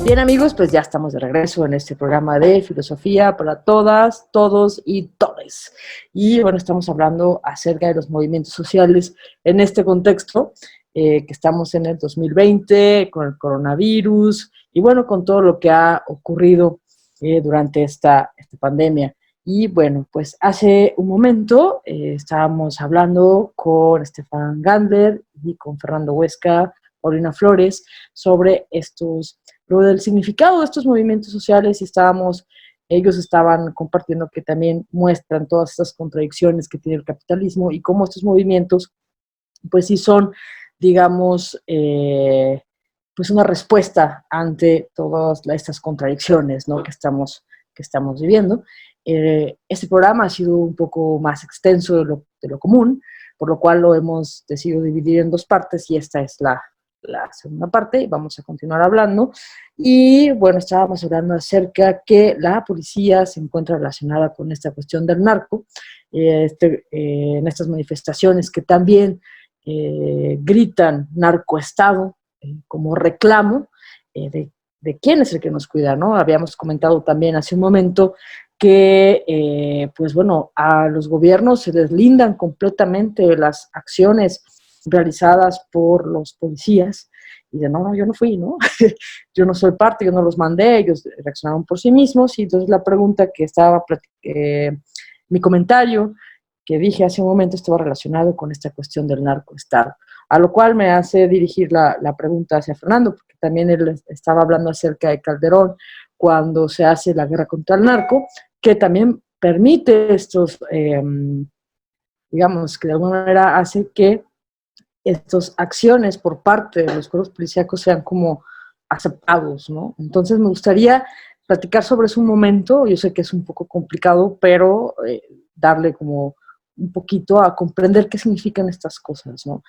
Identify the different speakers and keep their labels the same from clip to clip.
Speaker 1: Bien, amigos, pues ya estamos de regreso en este programa de filosofía para todas, todos y todes. Y bueno, estamos hablando acerca de los movimientos sociales en este contexto, que estamos en el 2020, con el coronavirus y bueno, con todo lo que ha ocurrido durante esta pandemia. Y bueno, pues hace un momento estábamos hablando con Estefan Gandler y con Fernando Huesca, Paulina Flores, sobre lo del significado de estos movimientos sociales y ellos estaban compartiendo que también muestran todas estas contradicciones que tiene el capitalismo y cómo estos movimientos, pues sí son, digamos, pues una respuesta ante todas estas contradicciones, ¿no?, que estamos viviendo. Este programa ha sido un poco más extenso de lo común, por lo cual lo hemos decidido dividir en dos partes y esta es la segunda parte y vamos a continuar hablando. Y bueno, estábamos hablando acerca que la policía se encuentra relacionada con esta cuestión del narco, en estas manifestaciones que también gritan narcoestado como reclamo de quién es el que nos cuida, ¿no? Habíamos comentado también hace un momento que, pues bueno, a los gobiernos se les lindan completamente las acciones realizadas por los policías, y de no, yo no fui, ¿no? Yo no soy parte, yo no los mandé, ellos reaccionaron por sí mismos, y entonces la pregunta que mi comentario que dije hace un momento estaba relacionado con esta cuestión del narcoestado, a lo cual me hace dirigir la pregunta hacia Fernando, porque también él estaba hablando acerca de Calderón cuando se hace la guerra contra el narco, que también permite digamos, que de alguna manera hace que estas acciones por parte de los cuerpos policíacos sean como aceptados, ¿no? Entonces me gustaría platicar sobre eso un momento. Yo sé que es un poco complicado, pero darle como un poquito a comprender qué significan estas cosas, ¿no?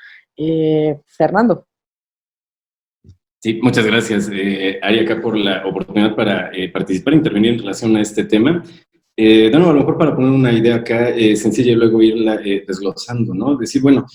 Speaker 1: Fernando.
Speaker 2: Sí, muchas gracias, Ari, acá por la oportunidad para participar e intervenir en relación a este tema. De nuevo, a lo mejor para poner una idea acá sencilla y luego irla desglosando, ¿no? Decir, bueno,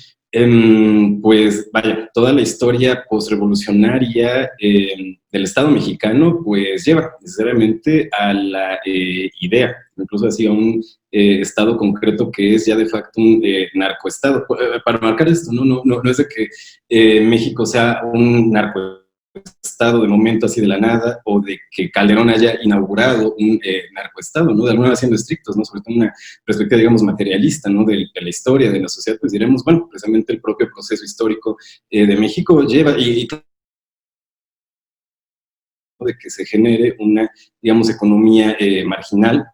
Speaker 2: pues vaya, toda la historia postrevolucionaria del Estado mexicano, pues lleva necesariamente a la idea, incluso así a un Estado concreto que es ya de facto un narcoestado. Para marcar esto, no es de que México sea un narcoestado de momento así de la nada, o de que Calderón haya inaugurado un narcoestado, ¿no? De alguna manera siendo estrictos, ¿no? Sobre todo una perspectiva, digamos, materialista, ¿no? De la historia, de la sociedad, pues diremos, bueno, precisamente el propio proceso histórico de México lleva, y de que se genere una, digamos, economía marginal,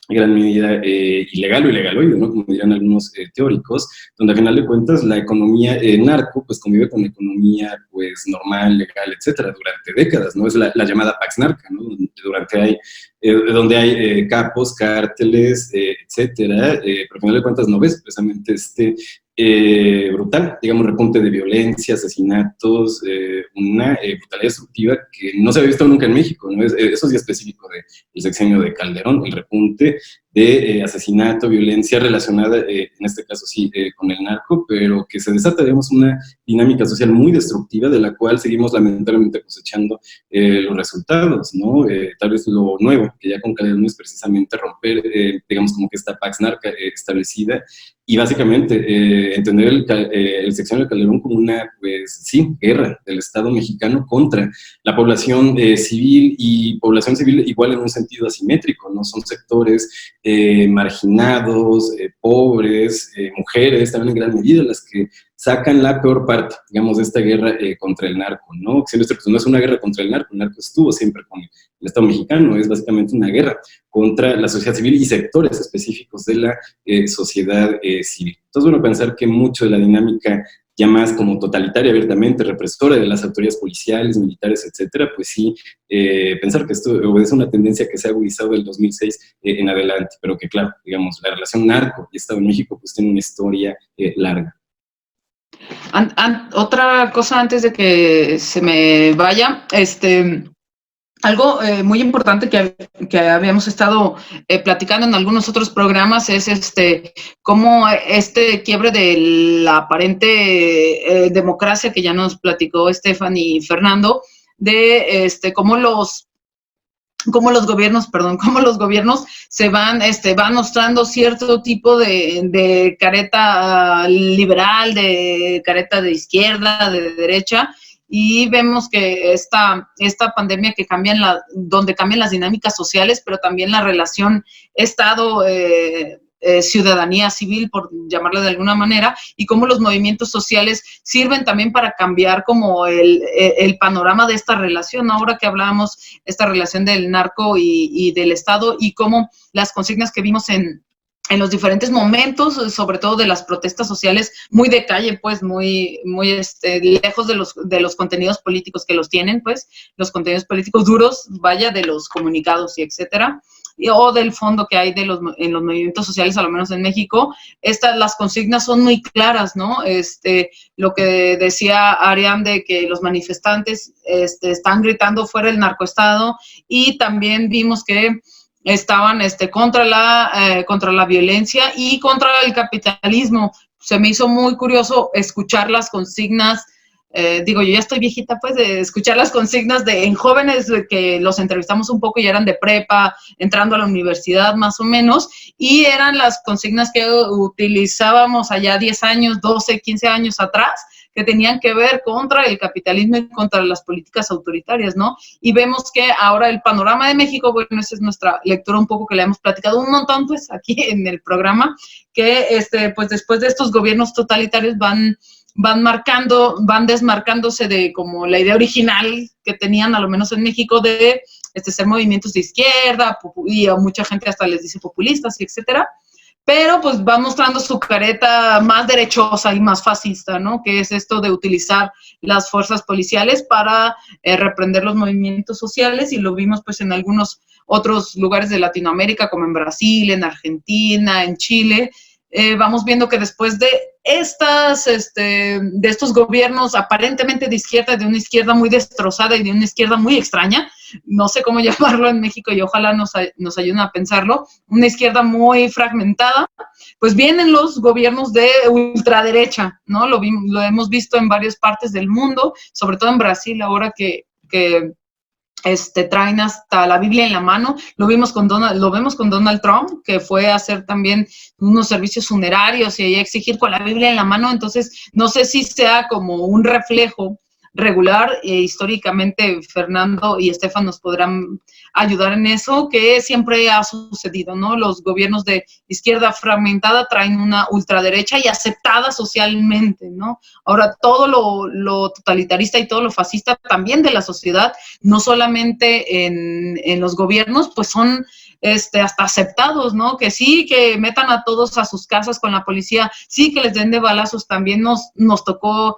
Speaker 2: en gran medida ilegal o ilegaloide, ¿no? Como dirán algunos teóricos, donde al final de cuentas la economía narco pues convive con la economía pues normal, legal, etcétera, durante décadas, ¿no? Es la llamada Pax Narca, ¿no? Donde hay capos, cárteles, etcétera, pero al final de cuentas no ves precisamente brutal, digamos, repunte de violencia, asesinatos, una brutalidad destructiva que no se había visto nunca en México, ¿no? Eso sí es específico del sexenio de Calderón, el repunte de asesinato, violencia relacionada, en este caso sí, con el narco, pero que se desata, digamos, una dinámica social muy destructiva de la cual seguimos lamentablemente cosechando los resultados, ¿no? Tal vez lo nuevo, que ya con Calderón es precisamente romper, digamos, como que esta Pax Narca establecida, y básicamente entender el sexenio de Calderón como una, pues sí, guerra del Estado mexicano contra la población civil, y población civil igual en un sentido asimétrico, ¿no? Son sectores marginados, pobres, mujeres, también en gran medida las que sacan la peor parte, digamos, de esta guerra contra el narco, ¿no? Silvestre, pues no es una guerra contra el narco estuvo siempre con el Estado mexicano, es básicamente una guerra contra la sociedad civil y sectores específicos de la sociedad civil. Entonces, bueno, pensar que mucho de la dinámica ya más como totalitaria, abiertamente represora de las autoridades policiales, militares, etcétera, pues sí, pensar que esto obedece a una tendencia que se ha agudizado del 2006 en adelante, pero que claro, digamos, la relación narco y Estado de México pues tiene una historia larga.
Speaker 3: Otra cosa antes de que se me vaya, algo muy importante que habíamos estado platicando en algunos otros programas es cómo este quiebre de la aparente democracia que ya nos platicó Estefan y Fernando, de cómo los gobiernos se van mostrando cierto tipo de careta liberal, de careta de izquierda, de derecha, y vemos que esta pandemia donde cambian las dinámicas sociales, pero también la relación Estado, ciudadanía civil, por llamarlo de alguna manera, y cómo los movimientos sociales sirven también para cambiar como el panorama de esta relación. Ahora que hablábamos esta relación del narco y del Estado, y cómo las consignas que vimos en los diferentes momentos, sobre todo de las protestas sociales, muy de calle, pues, muy lejos de los contenidos políticos que los tienen, pues, los contenidos políticos duros, vaya, de los comunicados y etcétera, o del fondo que hay en los movimientos sociales, a lo menos en México. Las consignas son muy claras, ¿no? Lo que decía Ariam, de que los manifestantes están gritando fuera el narcoestado, y también vimos que estaban contra la violencia y contra el capitalismo. Se me hizo muy curioso escuchar las consignas. Yo ya estoy viejita, pues, de escuchar las consignas en jóvenes que los entrevistamos un poco y eran de prepa, entrando a la universidad más o menos, y eran las consignas que utilizábamos allá 10 años, 12, 15 años atrás, que tenían que ver contra el capitalismo y contra las políticas autoritarias, ¿no? Y vemos que ahora el panorama de México, bueno, esa es nuestra lectura un poco, que le hemos platicado un montón, pues, aquí en el programa, que pues después de estos gobiernos totalitarios van desmarcándose de como la idea original que tenían, a lo menos en México, de ser movimientos de izquierda, y a mucha gente hasta les dice populistas, y etcétera, pero pues va mostrando su careta más derechosa y más fascista, ¿no? Que es esto de utilizar las fuerzas policiales para reprender los movimientos sociales, y lo vimos pues en algunos otros lugares de Latinoamérica, como en Brasil, en Argentina, en Chile. Vamos viendo que después de estos gobiernos aparentemente de izquierda, de una izquierda muy destrozada y de una izquierda muy extraña, no sé cómo llamarlo en México, y ojalá nos ayuden a pensarlo, una izquierda muy fragmentada, pues vienen los gobiernos de ultraderecha, ¿no? Lo hemos visto en varias partes del mundo, sobre todo en Brasil, ahora que traen hasta la Biblia en la mano. Lo vemos con Donald Trump, que fue a hacer también unos servicios funerarios y a exigir con la Biblia en la mano. Entonces, no sé si sea como un reflejo regular, históricamente Fernando y Estefan nos podrán ayudar en eso, que siempre ha sucedido, ¿no? Los gobiernos de izquierda fragmentada traen una ultraderecha y aceptada socialmente, ¿no? Ahora, todo lo totalitarista y todo lo fascista también de la sociedad, no solamente en los gobiernos, pues son hasta aceptados, ¿no? Que sí, que metan a todos a sus casas con la policía, sí, que les den de balazos. También nos tocó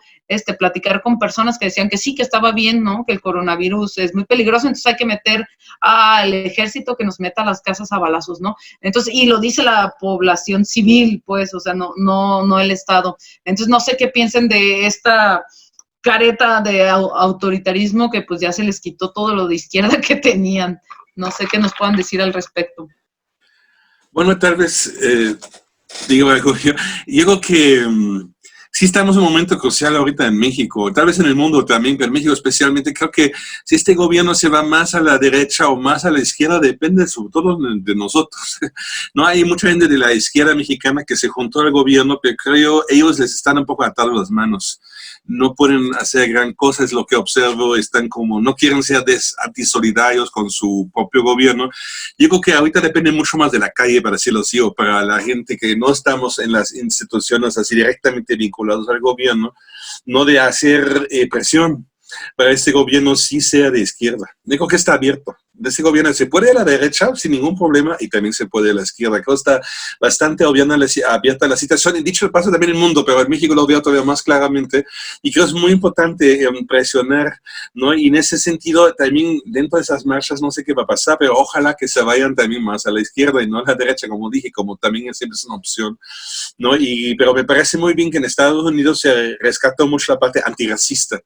Speaker 3: platicar con personas que decían que sí, que estaba bien, ¿no? Que el coronavirus es muy peligroso, entonces hay que meter al ejército que nos meta a las casas a balazos, ¿no? Entonces, y lo dice la población civil, pues, o sea, no el Estado. Entonces, no sé qué piensen de esta careta de autoritarismo, que pues ya se les quitó todo lo de izquierda que tenían. No sé qué nos puedan decir al respecto.
Speaker 4: Bueno, tal vez digo algo yo. Yo creo que sí estamos en un momento crucial ahorita en México, tal vez en el mundo también, pero en México especialmente. Creo que si este gobierno se va más a la derecha o más a la izquierda, depende sobre todo de nosotros. No hay mucha gente de la izquierda mexicana que se juntó al gobierno, pero creo ellos les están un poco atados las manos. No pueden hacer gran cosa, es lo que observo, están como, no quieren ser antisolidarios con su propio gobierno. Yo creo que ahorita depende mucho más de la calle, para decirlo así, o para la gente que no estamos en las instituciones así directamente vinculados al gobierno, no de hacer presión para este gobierno sí sea de izquierda. Digo que está abierto. De ese gobierno se puede a la derecha sin ningún problema y también se puede a la izquierda. Creo que está bastante abierta la situación. Y dicho de paso también en el mundo, pero en México lo veo todavía más claramente. Y creo que es muy importante presionar, ¿no? Y en ese sentido, también dentro de esas marchas, no sé qué va a pasar, pero ojalá que se vayan también más a la izquierda y no a la derecha, como dije, como también siempre es una opción, ¿no? Pero me parece muy bien que en Estados Unidos se rescató mucho la parte antirracista,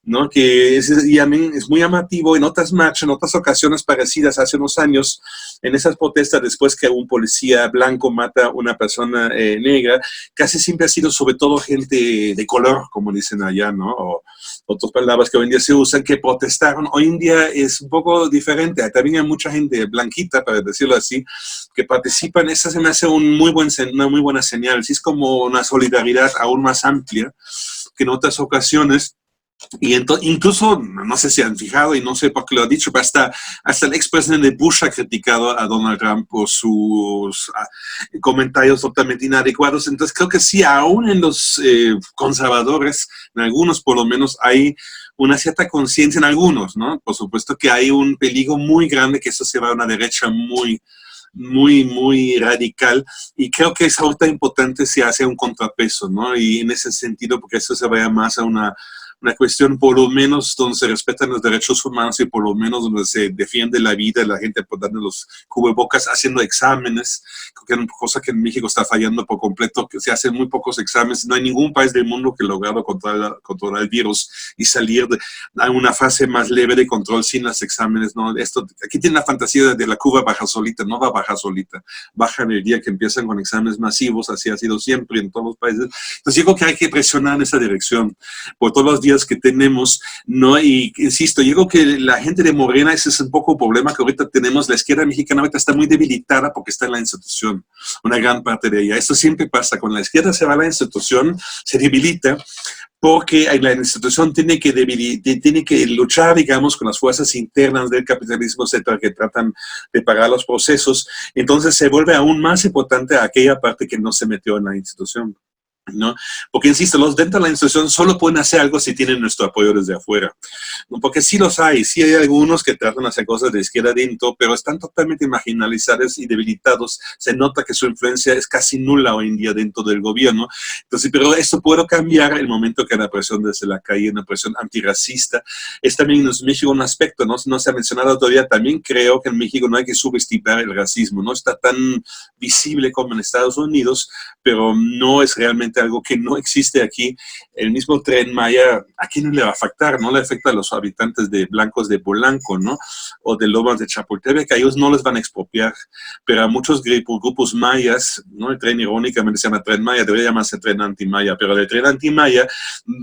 Speaker 4: ¿no? Que que y también es muy llamativo en otras marchas, en otras ocasiones parecidas hace unos años, en esas protestas después que un policía blanco mata a una persona negra, casi siempre ha sido sobre todo gente de color, como dicen allá, ¿no? O otras palabras que hoy en día se usan, que protestaron. Hoy en día es un poco diferente. También hay mucha gente blanquita, para decirlo así, que participa en esa. Se me hace una muy buena señal. Sí, es como una solidaridad aún más amplia que en otras ocasiones. Y incluso, no sé si han fijado, y no sé por qué lo ha dicho, pero hasta el expresidente Bush ha criticado a Donald Trump por sus comentarios totalmente inadecuados. Entonces creo que sí, aún en los conservadores, en algunos por lo menos, hay una cierta conciencia en algunos, ¿no? Por supuesto que hay un peligro muy grande que esto se va a una derecha muy radical, y creo que es ahorita importante si hace un contrapeso, ¿no? Y en ese sentido, porque esto se vaya más a una cuestión por lo menos donde se respetan los derechos humanos y por lo menos donde se defiende la vida de la gente por darle los cubrebocas, haciendo exámenes, que es una cosa que en México está fallando por completo, que se hacen muy pocos exámenes. No hay ningún país del mundo que ha logrado controlar el virus y salir a una fase más leve de control sin los exámenes, ¿no? Aquí tiene la fantasía de la curva baja solita, no va a bajar solita, bajan el día que empiezan con exámenes masivos, así ha sido siempre en todos los países. Entonces yo creo que hay que presionar en esa dirección por todos los días que tenemos, ¿no? Y insisto, yo creo que la gente de Morena, ese es un poco el problema que ahorita tenemos. La izquierda mexicana ahorita está muy debilitada porque está en la institución, una gran parte de ella. Esto siempre pasa, cuando la izquierda se va a la institución, se debilita, porque la institución tiene que luchar, digamos, con las fuerzas internas del capitalismo, etcétera, que tratan de parar los procesos. Entonces se vuelve aún más importante aquella parte que no se metió en la institución, ¿no? Porque, insisto, los dentro de la institución solo pueden hacer algo si tienen nuestro apoyo desde afuera, ¿no? Porque sí hay algunos que tratan de hacer cosas de izquierda dentro, pero están totalmente marginalizados y debilitados. Se nota que su influencia es casi nula hoy en día dentro del gobierno. Entonces, pero esto puede cambiar el momento que hay una presión desde la calle, una presión antirracista. Es también en México un aspecto, no se ha mencionado todavía. También creo que en México no hay que subestimar el racismo. No está tan visible como en Estados Unidos, pero no es realmente algo que no existe aquí. El mismo Tren Maya, ¿a quién no le va a afectar? No le afecta a los habitantes blancos de Polanco, ¿no? O de Lomas de Chapultepec, a ellos no les van a expropiar, pero a muchos grupos mayas, ¿no? El tren irónicamente se llama Tren Maya, debería llamarse Tren Antimaya, pero el Tren Antimaya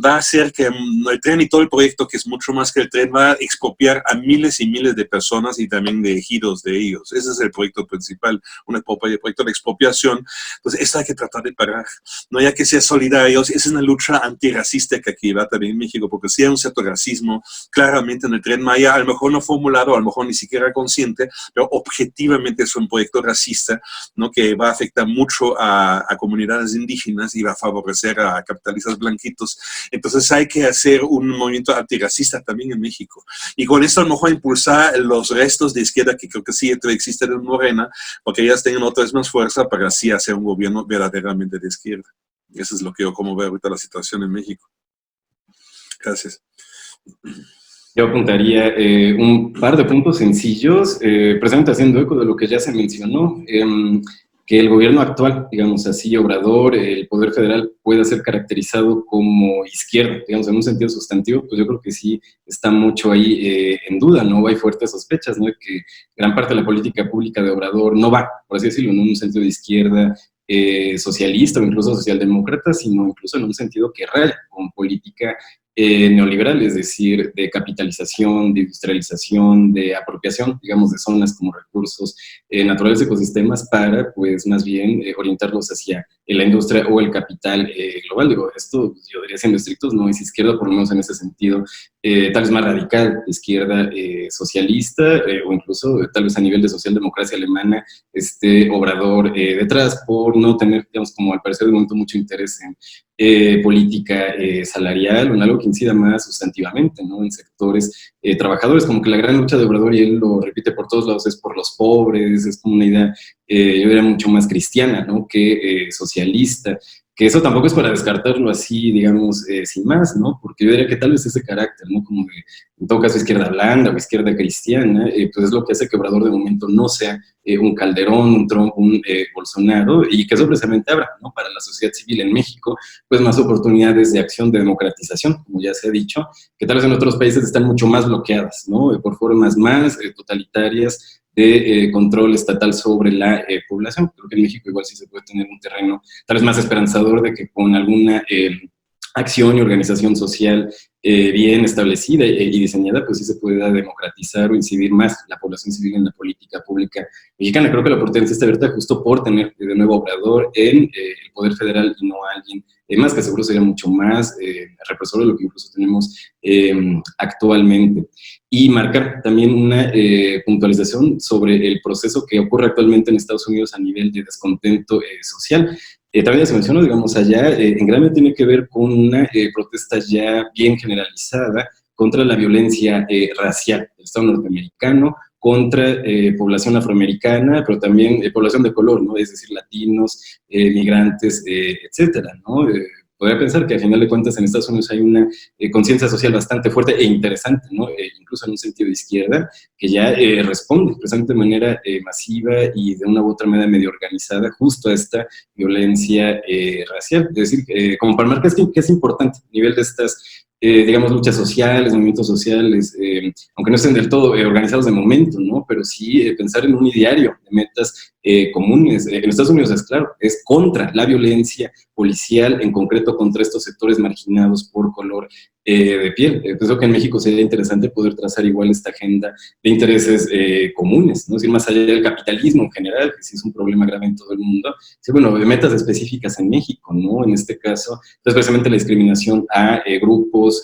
Speaker 4: va a hacer que el tren y todo el proyecto, que es mucho más que el tren, va a expropiar a miles y miles de personas y también de ejidos de ellos. Ese es el proyecto principal, un proyecto de expropiación. Entonces, esto hay que tratar de parar. No hay que ser solidarios. Es una lucha antirracista que aquí va también en México, porque sí hay un cierto racismo claramente en el Tren Maya, a lo mejor no formulado, a lo mejor ni siquiera consciente, pero objetivamente es un proyecto racista, ¿no? Que va a afectar mucho a comunidades indígenas y va a favorecer a capitalistas blanquitos. Entonces hay que hacer un movimiento antirracista también en México. Y con esto a lo mejor impulsar los restos de izquierda que creo que sí existen en Morena, porque ellas tengan otra vez más fuerza para así hacer un gobierno verdaderamente de izquierda. Eso es lo que yo como veo ahorita la situación en México. Gracias.
Speaker 2: Yo apuntaría un par de puntos sencillos, precisamente haciendo eco de lo que ya se mencionó, que el gobierno actual, digamos así, Obrador, el Poder Federal, pueda ser caracterizado como izquierda, digamos, en un sentido sustantivo, pues yo creo que sí está mucho ahí en duda, ¿no? Hay fuertes sospechas, ¿no? De que gran parte de la política pública de Obrador no va, por así decirlo, no en un sentido de izquierda, socialista o incluso socialdemócrata, sino incluso en un sentido que raya con política neoliberal, es decir, de capitalización, de industrialización, de apropiación, digamos, de zonas como recursos naturales, ecosistemas, para, pues, más bien orientarlos hacia la industria o el capital global. Digo, esto, yo diría, siendo estrictos, no es izquierda, por lo menos en ese sentido, tal vez más radical, izquierda socialista, o incluso tal vez a nivel de socialdemocracia alemana, Obrador detrás, por no tener, digamos, como al parecer de momento mucho interés en política salarial o en algo que incida más sustantivamente, ¿no? En sectores trabajadores, como que la gran lucha de Obrador, y él lo repite por todos lados, es por los pobres, es como una idea, yo diría, mucho más cristiana, ¿no? Que socialista, que eso tampoco es para descartarlo así, digamos, sin más, ¿no? Porque yo diría que tal vez ese carácter, ¿no? Como de, en todo caso, izquierda blanda o izquierda cristiana, pues es lo que hace que Obrador de momento no sea un Calderón, un Trump, un Bolsonaro, y que eso precisamente abra, ¿no? Para la sociedad civil en México, pues más oportunidades de acción, de democratización, como ya se ha dicho, que tal vez en otros países están mucho más bloqueadas, ¿no? Por formas más totalitarias de control estatal sobre la población. Creo que en México igual sí se puede tener un terreno tal vez más esperanzador de que con alguna acción y organización social bien establecida y diseñada, pues sí se puede democratizar o incidir más la población civil en la política pública mexicana. Creo que la oportunidad está abierta justo por tener de nuevo Obrador en el poder federal y no a alguien más, que seguro sería mucho más represor de lo que incluso tenemos actualmente. Y marcar también una puntualización sobre el proceso que ocurre actualmente en Estados Unidos a nivel de descontento social. También ya se mencionó, digamos, allá, en gran medida tiene que ver con una protesta ya bien generalizada contra la violencia racial del Estado norteamericano, contra población afroamericana, pero también población de color, ¿no? Es decir, latinos, migrantes, etcétera, ¿no? Podría pensar que al final de cuentas en Estados Unidos hay una conciencia social bastante fuerte e interesante, ¿no? Incluso en un sentido de izquierda, que ya responde precisamente de manera masiva y de una u otra manera medio organizada justo a esta violencia racial. Es decir, como para marcar que es importante a nivel de estas digamos, luchas sociales, movimientos sociales, aunque no estén del todo organizados de momento, ¿no? Pero sí pensar en un ideario de metas comunes. En Estados Unidos es claro, es contra la violencia policial, en concreto contra estos sectores marginados por color de piel. Creo que en México sería interesante poder trazar igual esta agenda de intereses comunes, ¿no? Es decir, más allá del capitalismo en general, que sí es un problema grave en todo el mundo, sí, bueno, de metas específicas en México, ¿no? En este caso, pues precisamente la discriminación a grupos,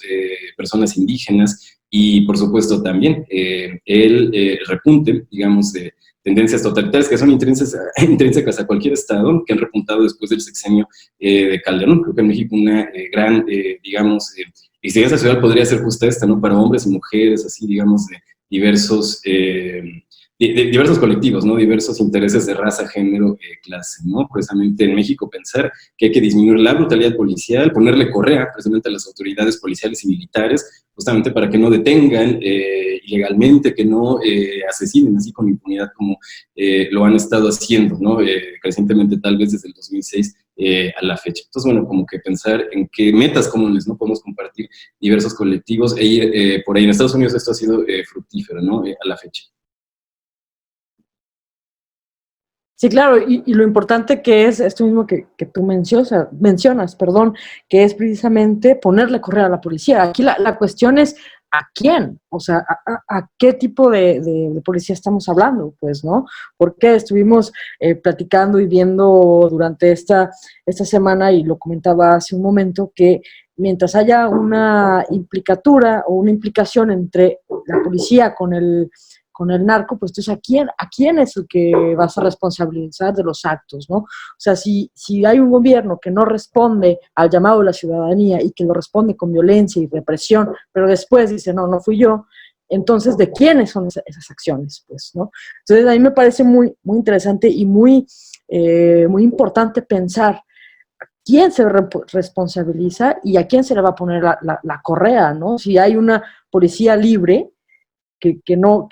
Speaker 2: personas indígenas y, por supuesto, también el repunte, digamos, de tendencias totalitarias que son intrínsecas a cualquier estado, que han repuntado después del sexenio de Calderón. Creo que en México una gran, digamos, incidencia social podría ser justa esta, ¿no? Para hombres y mujeres, así, digamos, de diversos, diversos colectivos, ¿no? Diversos intereses de raza, género, clase, ¿no? Precisamente en México pensar que hay que disminuir la brutalidad policial, ponerle correa precisamente a las autoridades policiales y militares, justamente para que no detengan ilegalmente, que no asesinen así con impunidad como lo han estado haciendo, ¿no? Recientemente, tal vez desde el 2006 a la fecha. Entonces, bueno, como que pensar en qué metas comunes, ¿no? Podemos compartir diversos colectivos e ir por ahí. En Estados Unidos esto ha sido fructífero, ¿no? A la fecha.
Speaker 1: Sí, claro, y lo importante que es esto mismo que tú mencionas, perdón, que es precisamente ponerle correa a la policía. Aquí la cuestión es ¿a quién? O sea, ¿a qué tipo de policía estamos hablando? Pues, ¿no? Porque estuvimos platicando y viendo durante esta semana, y lo comentaba hace un momento, que mientras haya una implicatura o una implicación entre la policía con el narco, pues entonces ¿a quién es el que vas a responsabilizar de los actos, ¿no? O sea, si hay un gobierno que no responde al llamado de la ciudadanía y que lo responde con violencia y represión, pero después dice, no fui yo, entonces, ¿de quiénes son esas acciones? Pues, ¿no? Entonces, a mí me parece muy, muy interesante y muy importante pensar quién se responsabiliza y a quién se le va a poner la correa, ¿no? Si hay una policía libre, que no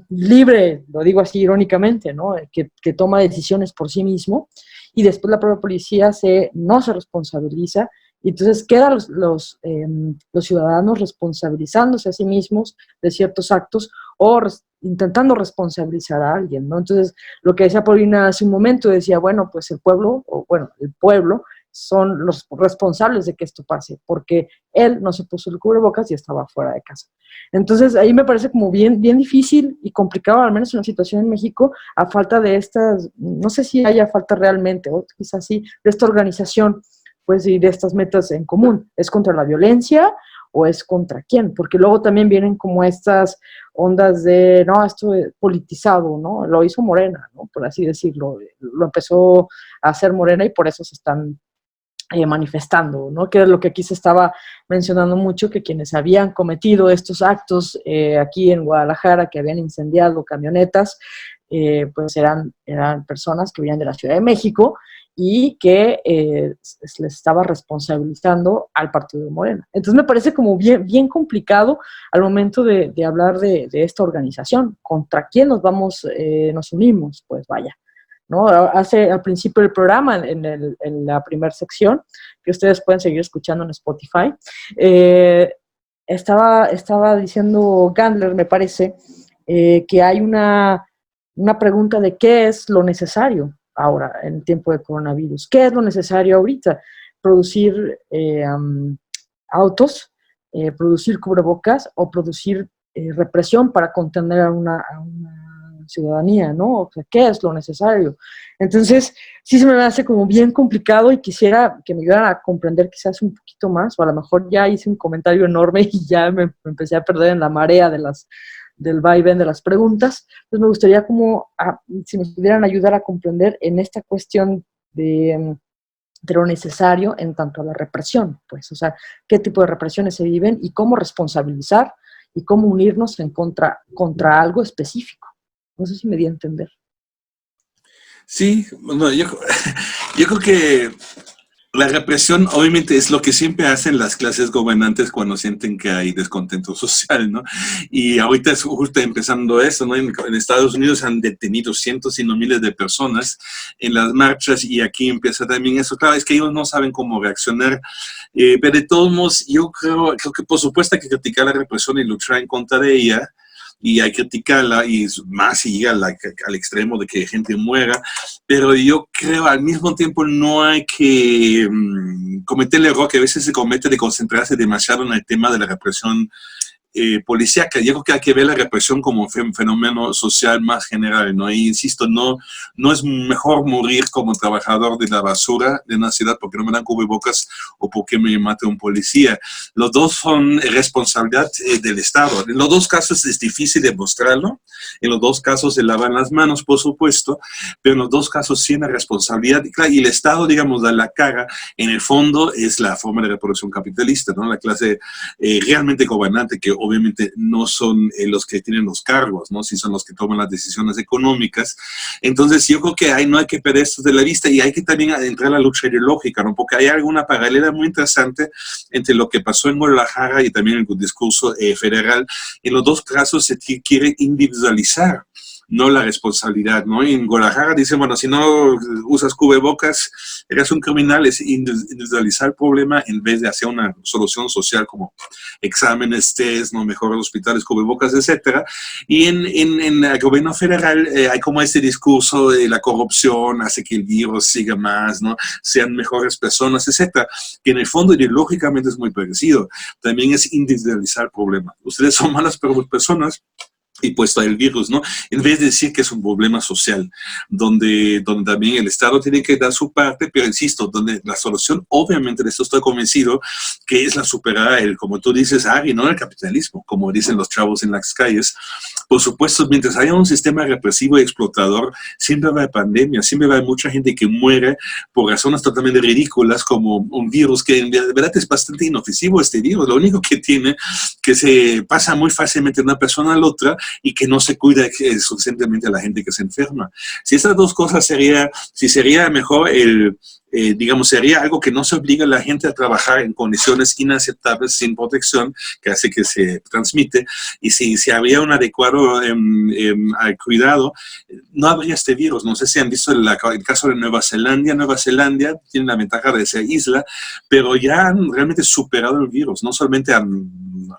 Speaker 1: libre, lo digo así irónicamente, ¿no? Que toma decisiones por sí mismo, y después la propia policía no se responsabiliza, y entonces quedan los ciudadanos responsabilizándose a sí mismos de ciertos actos o intentando responsabilizar a alguien, ¿no? Entonces, lo que decía Paulina hace un momento, decía, bueno, pues el pueblo son los responsables de que esto pase, porque él no se puso el cubrebocas y estaba fuera de casa. Entonces, ahí me parece como bien difícil y complicado, al menos en la situación en México, a falta de estas, no sé si haya falta realmente, o quizás sí, de esta organización, pues, y de estas metas en común. ¿Es contra la violencia o es contra quién? Porque luego también vienen como estas ondas de, no, esto es politizado, ¿no? Lo hizo Morena, ¿no? Por así decirlo. Lo empezó a hacer Morena y por eso se están manifestando, ¿no? Que es lo que aquí se estaba mencionando mucho, que quienes habían cometido estos actos aquí en Guadalajara, que habían incendiado camionetas, pues eran personas que venían de la Ciudad de México, y que les estaba responsabilizando al partido de Morena. Entonces me parece como bien complicado al momento de hablar de esta organización. ¿Contra quién nos unimos? Pues vaya, ¿no? Al principio del programa, en la primera sección, que ustedes pueden seguir escuchando en Spotify, estaba diciendo Gandler, me parece, que hay una pregunta de qué es lo necesario ahora en tiempo de coronavirus. ¿Qué es lo necesario ahorita? Producir autos, producir cubrebocas o producir represión para contener a una ciudadanía, ¿no? O sea, ¿qué es lo necesario? Entonces, sí se me hace como bien complicado y quisiera que me ayudaran a comprender quizás un poquito más, o a lo mejor ya hice un comentario enorme y ya me empecé a perder en la marea del vaivén de las preguntas. Entonces me gustaría si me pudieran ayudar a comprender en esta cuestión de lo necesario en tanto a la represión, pues, o sea, qué tipo de represiones se viven y cómo responsabilizar y cómo unirnos en contra algo específico. No sé si me di a entender.
Speaker 4: Sí, bueno, yo creo que la represión obviamente es lo que siempre hacen las clases gobernantes cuando sienten que hay descontento social, ¿no? Y ahorita es justo empezando eso, ¿no? En Estados Unidos han detenido cientos, si no miles de personas en las marchas y aquí empieza también eso. Claro, es que ellos no saben cómo reaccionar, pero de todos modos yo creo que por supuesto hay que criticar la represión y luchar en contra de ella. Y hay que criticarla, y más si llega al extremo de que gente muera, pero yo creo al mismo tiempo no hay que cometer el error que a veces se comete de concentrarse demasiado en el tema de la represión policíaca. Yo creo que hay que ver la represión como un fenómeno social más general, ¿no? Y insisto, no es mejor morir como trabajador de la basura de una ciudad porque no me dan cubrebocas o porque me mate un policía. Los dos son responsabilidad del Estado. En los dos casos es difícil demostrarlo. En los dos casos se lavan las manos, por supuesto, pero en los dos casos sí hay una responsabilidad. Y el Estado, digamos, da la cara. En el fondo es la forma de reproducción capitalista, ¿no? La clase realmente gobernante, que obviamente no son los que tienen los cargos, ¿no? Sí son los que toman las decisiones económicas. Entonces yo creo que no hay que perder esto de la vista y hay que también entrar a la lucha ideológica, ¿no? Porque hay alguna paralela muy interesante entre lo que pasó en Guadalajara y también el discurso federal. En los dos casos se quiere individualizar, no la responsabilidad, ¿no? Y en Guadalajara dicen, bueno, si no usas cubrebocas, eres un criminal, es individualizar el problema en vez de hacer una solución social como exámenes, test, ¿no? Mejores hospitales, cubrebocas, etcétera. Y en el gobierno federal hay como este discurso de la corrupción hace que el virus siga más, ¿no? Sean mejores personas, etcétera, que en el fondo ideológicamente es muy parecido. También es individualizar el problema. Ustedes son malas personas, y puesto el virus, ¿no? En vez de decir que es un problema social, donde también el Estado tiene que dar su parte, pero insisto, donde la solución, obviamente, de esto estoy convencido, que es la superar como tú dices, Ari, no el capitalismo, como dicen los chavos en las calles. Por supuesto, mientras haya un sistema represivo y explotador, siempre va a haber pandemia, siempre va a haber mucha gente que muere por razones totalmente ridículas, como un virus que en verdad es bastante inofensivo, este virus. Lo único que tiene, que se pasa muy fácilmente de una persona a la otra, y que no se cuida suficientemente a la gente que se enferma. Si estas dos cosas sería mejor digamos, sería algo que no se obliga a la gente a trabajar en condiciones inaceptables sin protección, que hace que se transmite, y si habría un adecuado cuidado, no habría este virus. No sé si han visto el caso de Nueva Zelanda. Nueva Zelanda tiene la ventaja de ser isla, pero ya han realmente superado el virus. No solamente han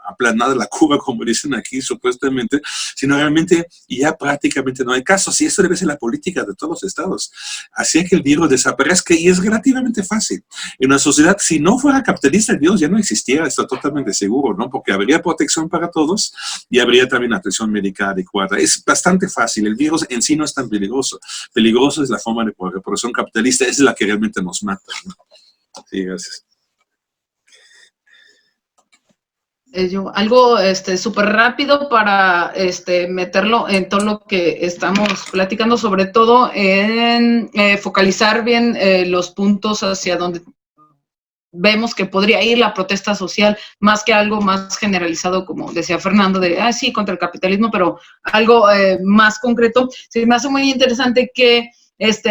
Speaker 4: aplanado la curva, como dicen aquí supuestamente, sino realmente ya prácticamente no hay casos. Y eso debe ser la política de todos los estados. Hacer que el virus desaparezca, y es relativamente fácil. En una sociedad, si no fuera capitalista, el virus ya no existiera, estoy totalmente seguro, ¿no? Porque habría protección para todos y habría también atención médica adecuada. Es bastante fácil. El virus en sí no es tan peligroso. Peligroso es la forma de reproducción capitalista, esa es la que realmente nos mata, ¿no? Sí, gracias.
Speaker 3: Algo súper rápido para meterlo en todo lo que estamos platicando, sobre todo en focalizar bien los puntos hacia donde vemos que podría ir la protesta social, más que algo más generalizado, como decía Fernando, de, sí, contra el capitalismo, pero algo más concreto. Se me hace muy interesante que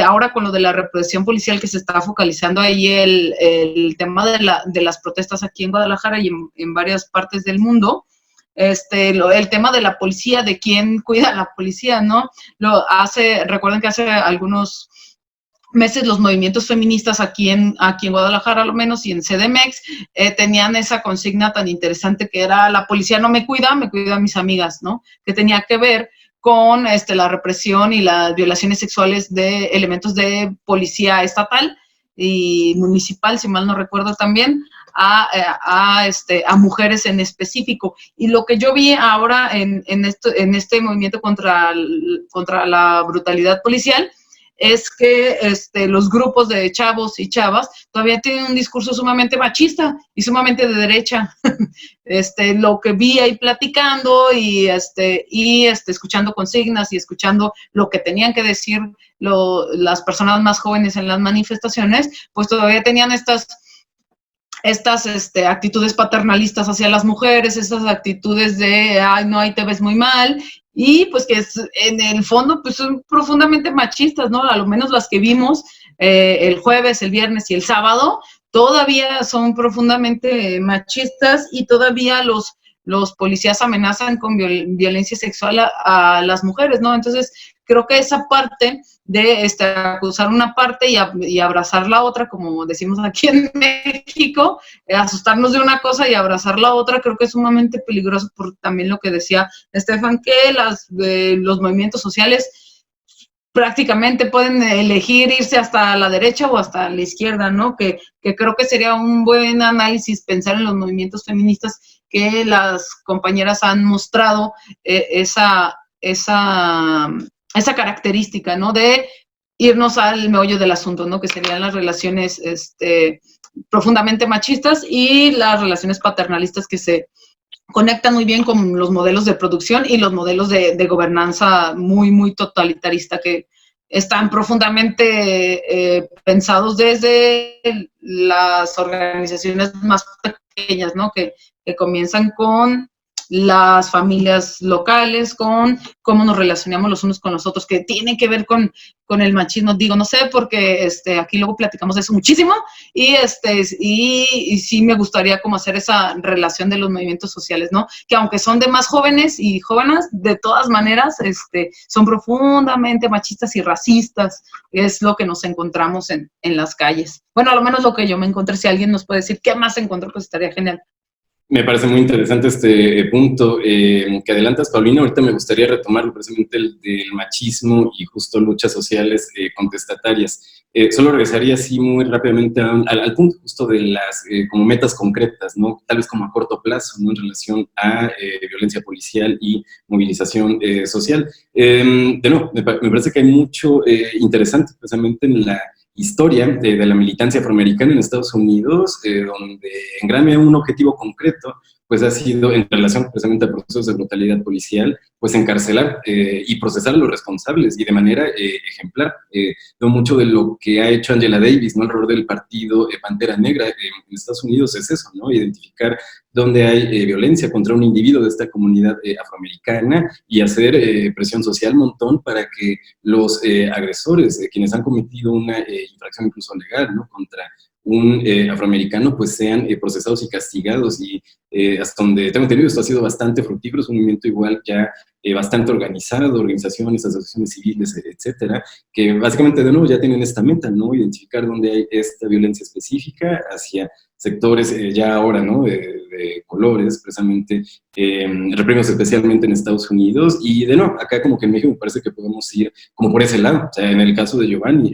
Speaker 3: ahora con lo de la represión policial que se está focalizando ahí el tema de las protestas aquí en Guadalajara y en varias partes del mundo, el tema de la policía, de quién cuida a la policía, ¿no? Recuerden que hace algunos meses los movimientos feministas aquí en Guadalajara, al menos, y en CDMX, tenían esa consigna tan interesante que era: la policía no me cuida a mis amigas, ¿no? Que tenía que ver con la represión y las violaciones sexuales de elementos de policía estatal y municipal, si mal no recuerdo también, a mujeres en específico. Y lo que yo vi ahora en este movimiento contra la brutalidad policial es que los grupos de chavos y chavas todavía tienen un discurso sumamente machista y sumamente de derecha. Lo que vi ahí platicando y escuchando consignas y escuchando lo que tenían que decir las personas más jóvenes en las manifestaciones, pues todavía tenían estas actitudes paternalistas hacia las mujeres, estas actitudes de, ay, no, ahí te ves muy mal, y pues que en el fondo pues son profundamente machistas, ¿no? A lo menos las que vimos el jueves, el viernes y el sábado, todavía son profundamente machistas y todavía los policías amenazan con violencia sexual a las mujeres, ¿no? Entonces, creo que esa parte de acusar una parte y abrazar la otra, como decimos aquí en México, asustarnos de una cosa y abrazar la otra, creo que es sumamente peligroso, por también lo que decía Estefan, que los movimientos sociales prácticamente pueden elegir irse hasta la derecha o hasta la izquierda, ¿no? Que creo que sería un buen análisis pensar en los movimientos feministas que las compañeras han mostrado esa característica, ¿no? De irnos al meollo del asunto, ¿no? Que serían las relaciones profundamente machistas y las relaciones paternalistas que se conectan muy bien con los modelos de producción y los modelos de gobernanza muy, muy totalitarista que están profundamente pensados desde las organizaciones más pequeñas, ¿no? Que comienzan con las familias locales, con cómo nos relacionamos los unos con los otros, que tiene que ver con el machismo. Digo, no sé, porque aquí luego platicamos de eso muchísimo, y sí me gustaría como hacer esa relación de los movimientos sociales, ¿no? Que aunque son de más jóvenes y jóvenes, de todas maneras, son profundamente machistas y racistas, es lo que nos encontramos en las calles. Bueno, a lo menos lo que yo me encontré. Si alguien nos puede decir qué más encontró, pues estaría genial.
Speaker 2: Me parece muy interesante este punto que adelantas, Paulina. Ahorita me gustaría retomar precisamente el del machismo y justo luchas sociales contestatarias. Solo regresaría así muy rápidamente al punto justo de las como metas concretas, ¿no? Tal vez como a corto plazo, ¿no? En relación a violencia policial y movilización social. De nuevo, me parece que hay mucho interesante precisamente en la historia de la militancia afroamericana en Estados Unidos, donde en gran medida un objetivo concreto pues ha sido, en relación precisamente a procesos de brutalidad policial, pues encarcelar y procesar a los responsables y de manera ejemplar. Veo mucho de lo que ha hecho Angela Davis, ¿no? Alrededor del partido Pantera Negra en Estados Unidos es eso, ¿no? Identificar dónde hay violencia contra un individuo de esta comunidad afroamericana y hacer presión social un montón para que los agresores, quienes han cometido una infracción incluso legal, ¿no? Contra un afroamericano, pues sean procesados y castigados, y hasta donde tengo entendido esto ha sido bastante fructífero. Es un movimiento igual ya bastante organizado, organizaciones, asociaciones civiles, etcétera, que básicamente de nuevo ya tienen esta meta, ¿no? Identificar dónde hay esta violencia específica hacia sectores ya ahora, ¿no? De colores, precisamente, reprimidos especialmente en Estados Unidos, y de nuevo, acá como que en México me parece que podemos ir como por ese lado. O sea, en el caso de Giovanni,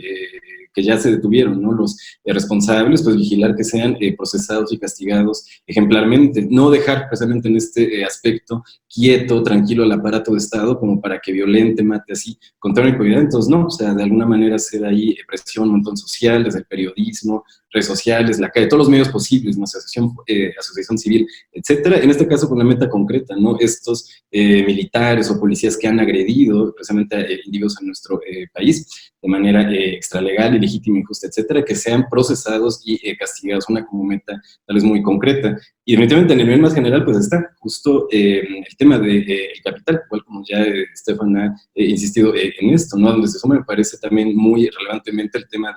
Speaker 2: que ya se detuvieron, ¿no? Los responsables, pues vigilar que sean procesados y castigados ejemplarmente, no dejar precisamente en este aspecto quieto, tranquilo al aparato de Estado como para que violente, mate así, con toda impunidad. Entonces, no, o sea, de alguna manera hacer ahí presión, un montón social, desde el periodismo, redes sociales, la calle, todos los medios posibles, ¿no? Asociación civil, etcétera. En este caso con una meta concreta, ¿no? Estos militares o policías que han agredido precisamente a individuos en nuestro país de manera extralegal, ilegítima, injusta, etcétera, que sean procesados y castigados, una como meta tal vez muy concreta. Y definitivamente a nivel más general, pues está justo el tema del capital, igual como ya Estefan ha insistido en esto, ¿no? Donde se suma, me parece también muy relevantemente el tema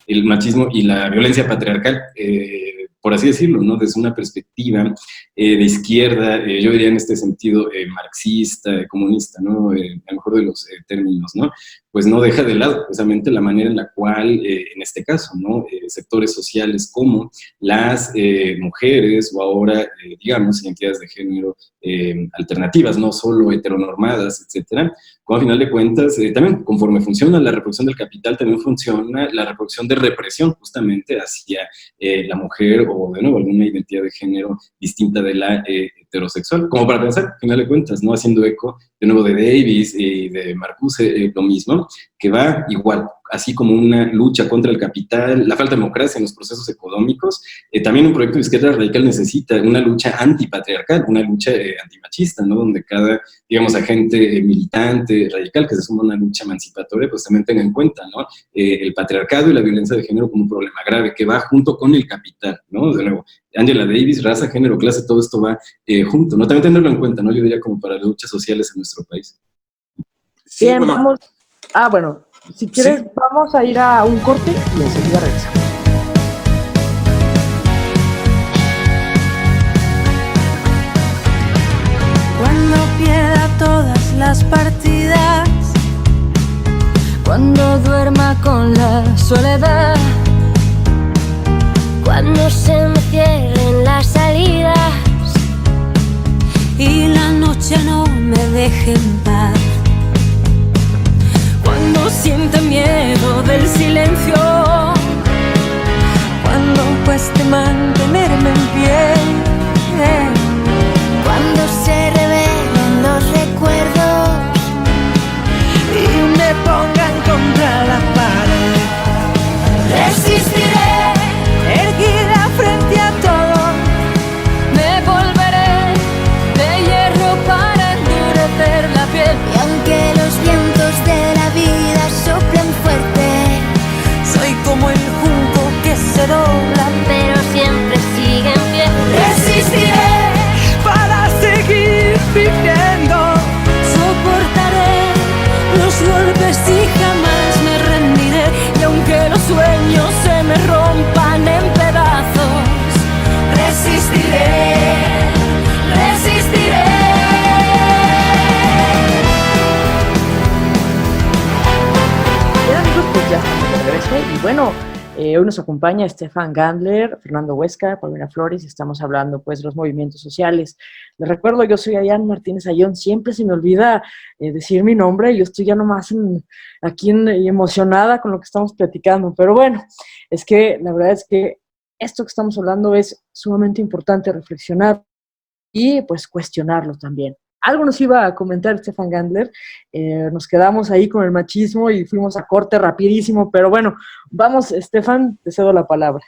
Speaker 2: del machismo y la violencia patriarcal, por así decirlo, ¿no? Desde una perspectiva de izquierda, yo diría en este sentido marxista, comunista, ¿no? A lo mejor de los términos, ¿no? Pues no deja de lado precisamente la manera en la cual, en este caso, ¿no? Sectores sociales como las mujeres o ahora, digamos, identidades de género alternativas, no solo heteronormadas, etcétera, como a final de cuentas, también conforme funciona la reproducción del capital, también funciona la reproducción de represión justamente hacia la mujer o, de nuevo, alguna identidad de género distinta de la heterosexual, como para pensar, a final de cuentas, ¿no? Haciendo eco, de nuevo, de Davis y de Marcuse, lo mismo, que va igual, así como una lucha contra el capital, la falta de democracia en los procesos económicos, también un proyecto de izquierda radical necesita una lucha antipatriarcal, una lucha antimachista, ¿no? Donde cada, digamos, agente militante, radical, que se suma a una lucha emancipatoria, pues también tenga en cuenta, ¿no? El patriarcado y la violencia de género como un problema grave que va junto con el capital, ¿no? De nuevo, Angela Davis, raza, género, clase, todo esto va junto, ¿no? También tenerlo en cuenta, ¿no? Yo diría como para las luchas sociales en nuestro país.
Speaker 1: Sí, bien, bueno. Vamos. Bueno, si quieres, sí, vamos a ir a un corte y enseguida regresamos.
Speaker 5: Cuando pierda todas las partidas, cuando duerma con la soledad, cuando se me cierren las salidas y la noche no me deje en paz, cuando sienta miedo del silencio, cuando cueste mantenerme en pie, cuando se revelen los recuerdos y me pongan contra la pared, resistiré, erguida frente a todo, me volveré de hierro para endurecer la piel. Y aunque los vientos de la vida soplen fuerte, soy como el junco que se dobla, pero siempre sigue en pie. Resistiré para seguir viviendo, soportaré los golpes y jamás me rendiré. Y aunque los sueños se me rompan en pedazos, resistiré, resistiré.
Speaker 1: Ya estamos de regreso y bueno, hoy nos acompaña Estefan Gandler, Fernando Huesca, Paulina Flores y estamos hablando pues de los movimientos sociales. Les recuerdo, yo soy Arián Martínez Ayón, siempre se me olvida decir mi nombre, yo estoy ya nomás aquí emocionada con lo que estamos platicando, pero bueno, es que la verdad es que esto que estamos hablando es sumamente importante reflexionar y pues cuestionarlo también. Algo nos iba a comentar Estefan Gandler, nos quedamos ahí con el machismo y fuimos a corte rapidísimo, pero bueno, vamos, Estefan, te cedo la palabra.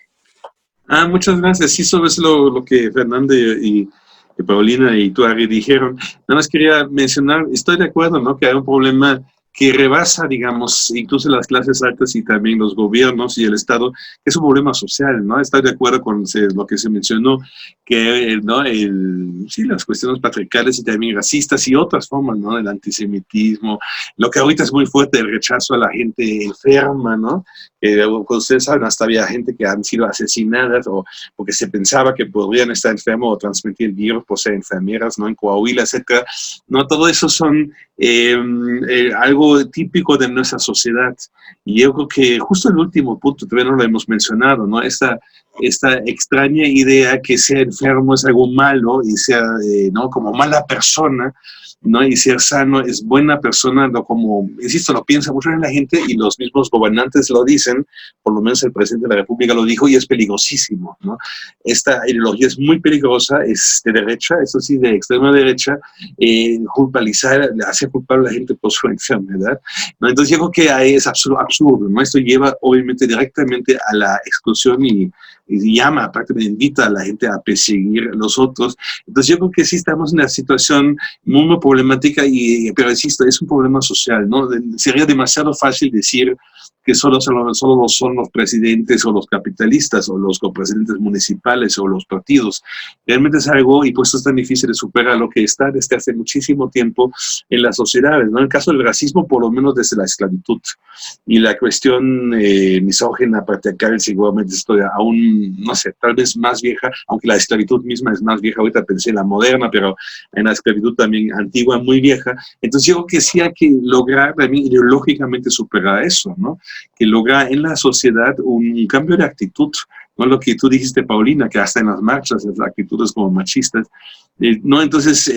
Speaker 4: Muchas gracias. Sí, eso es lo que Fernando y Paulina y tú, Ari, dijeron. Nada más quería mencionar, estoy de acuerdo, ¿no? Que hay un problema que rebasa, digamos, incluso las clases altas y también los gobiernos y el Estado, que es un problema social, ¿no? Estoy de acuerdo con lo que se mencionó, que, ¿no? Sí, las cuestiones patriarcales y también racistas y otras formas, ¿no? El antisemitismo, lo que ahorita es muy fuerte, el rechazo a la gente enferma, ¿no? Como ustedes saben, hasta había gente que han sido asesinadas o porque se pensaba que podrían estar enfermos o transmitir el virus por ser enfermeras, ¿no? En Coahuila, etcétera. No, todo eso son algo típico de nuestra sociedad. Y yo creo que justo el último punto, todavía no lo hemos mencionado, ¿no? Esta extraña idea que ser enfermo es algo malo y ser, ¿no? Como mala persona, ¿no? Y ser sano es buena persona, ¿no? Como, insisto, lo piensa mucho en la gente y los mismos gobernantes lo dicen, por lo menos el presidente de la República lo dijo y es peligrosísimo, ¿no? Esta ideología es muy peligrosa, es de derecha, eso sí, de extrema derecha, hacer culpable a la gente por su enfermedad, ¿no? Entonces yo creo que ahí es absurdo, ¿no? Esto lleva obviamente directamente a la exclusión y y llama, prácticamente invita a la gente a perseguir a los otros. Entonces yo creo que sí estamos en una situación muy problemática, pero insisto, es un problema social, ¿no? Sería demasiado fácil decir que solo son los presidentes o los capitalistas o los copresidentes municipales o los partidos. Realmente es algo, y pues es tan difícil de superar, lo que está desde hace muchísimo tiempo en las sociedades, ¿no? En el caso del racismo, por lo menos desde la esclavitud. Y la cuestión misógina, patriarcal, seguramente esto aún, no sé, tal vez más vieja, aunque la esclavitud misma es más vieja, ahorita pensé en la moderna, pero en la esclavitud también antigua, muy vieja. Entonces yo creo que sí hay que lograr también ideológicamente superar eso, ¿no? Que logra en la sociedad un cambio de actitud, ¿no? Lo que tú dijiste, Paulina, que hasta en las marchas, las actitudes como machistas, ¿no? Entonces,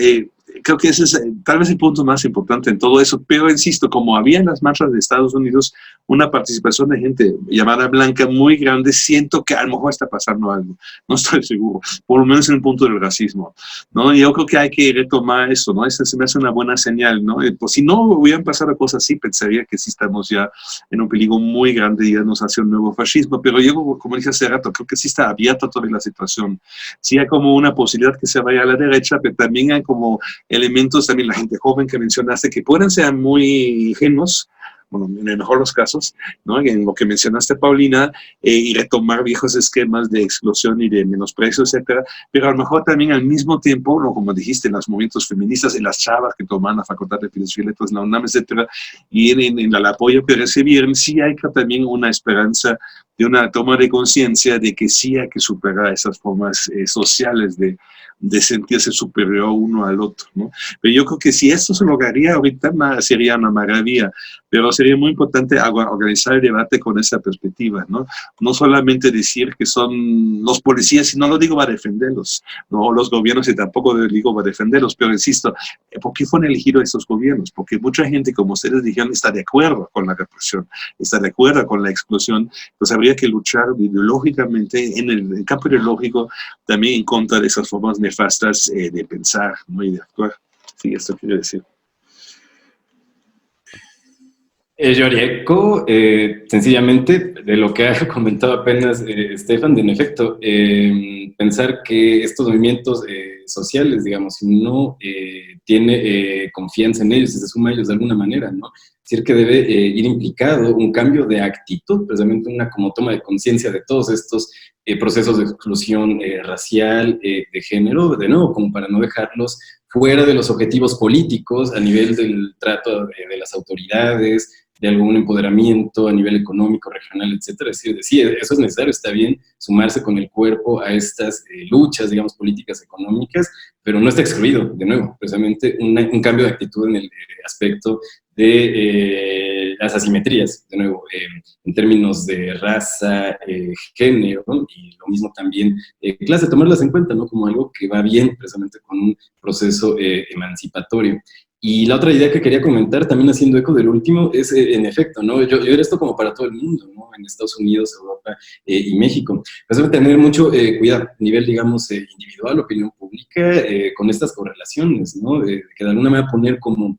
Speaker 4: creo que ese es tal vez el punto más importante en todo eso, pero insisto, como había en las marchas de Estados Unidos una participación de gente llamada blanca muy grande, siento que a lo mejor está pasando algo, no estoy seguro, por lo menos en el punto del racismo, ¿no? Yo creo que hay que retomar eso, ¿no? Esa se me hace una buena señal, ¿no? Pues si no hubieran pasado cosas así, pensaría que sí estamos ya en un peligro muy grande y ya nos hace un nuevo fascismo, pero yo, como dije hace rato, creo que sí está abierta toda la situación, sí hay como una posibilidad que se vaya a la derecha, pero también hay como elementos, también la gente joven que mencionaste, que pueden ser muy ingenuos, bueno, en el mejor de los casos, ¿no? En lo que mencionaste, Paulina, y retomar viejos esquemas de exclusión y de menosprecio, etcétera, pero a lo mejor también al mismo tiempo, ¿no? Como dijiste, en los movimientos feministas, en las chavas que toman la Facultad de Filosofía y Letras, la UNAM, etcétera, y en el apoyo que recibieron, sí hay también una esperanza de una toma de conciencia de que sí hay que superar esas formas sociales de sentirse superior uno al otro, ¿no? Pero yo creo que si esto se lograría ahorita sería una maravilla, pero sería muy importante organizar el debate con esa perspectiva, ¿no? No solamente decir que son los policías, y no lo digo para defenderlos, no los gobiernos, y tampoco lo digo para defenderlos, pero insisto, ¿por qué fueron elegidos estos gobiernos? Porque mucha gente, como ustedes dijeron, está de acuerdo con la represión, está de acuerdo con la exclusión, pues habría que luchar ideológicamente, en el campo ideológico, también en contra de esas formas nefastas de pensar, ¿no? Y de actuar. Sí, esto quiero decir.
Speaker 2: Yo haría eco, sencillamente, de lo que ha comentado apenas Estefan, de en efecto, pensar que estos movimientos sociales, digamos, si uno tiene confianza en ellos y se suma a ellos de alguna manera, ¿no? Es decir, que debe ir implicado un cambio de actitud, precisamente una como toma de conciencia de todos estos procesos de exclusión racial, de género, de nuevo, como para no dejarlos fuera de los objetivos políticos a nivel del trato de las autoridades, de algún empoderamiento a nivel económico, regional, etcétera. Es decir, sí, eso es necesario, está bien sumarse con el cuerpo a estas luchas, digamos, políticas económicas, pero no está excluido, de nuevo, precisamente un cambio de actitud en el aspecto de las asimetrías, de nuevo, en términos de raza, género, ¿no? Y lo mismo también clase, tomarlas en cuenta, ¿no? Como algo que va bien precisamente con un proceso emancipatorio. Y la otra idea que quería comentar, también haciendo eco del último, es en efecto, ¿no? Yo era esto como para todo el mundo, ¿no? En Estados Unidos, Europa y México. Pues debe tener mucho cuidado a nivel, digamos, individual, opinión pública, con estas correlaciones, ¿no? Que de alguna manera poner como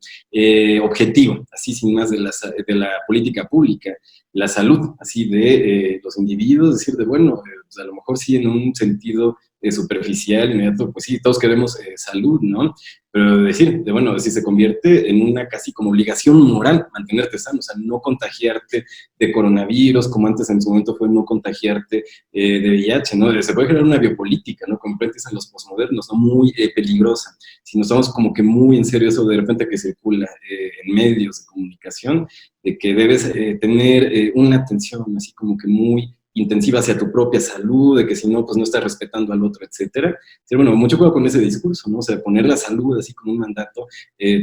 Speaker 2: objetivo, así sin más, de la política pública, la salud, así de los individuos, decir de, bueno, pues a lo mejor sí en un sentido superficial, inmediato, pues sí, todos queremos salud, ¿no? Pero decir, bueno, si se convierte en una casi como obligación moral mantenerte sano, o sea, no contagiarte de coronavirus, como antes en su momento fue no contagiarte de VIH, ¿no? Se puede crear una biopolítica, ¿no? Como en los posmodernos, ¿no? Muy peligrosa. Si nos tomamos como que muy en serio eso de repente que circula en medios de comunicación, de que debes tener una atención así como que muy intensiva hacia tu propia salud, de que si no, pues no estás respetando al otro, etcétera. Sí, bueno, mucho cuidado con ese discurso, ¿no? O sea, poner la salud así como un mandato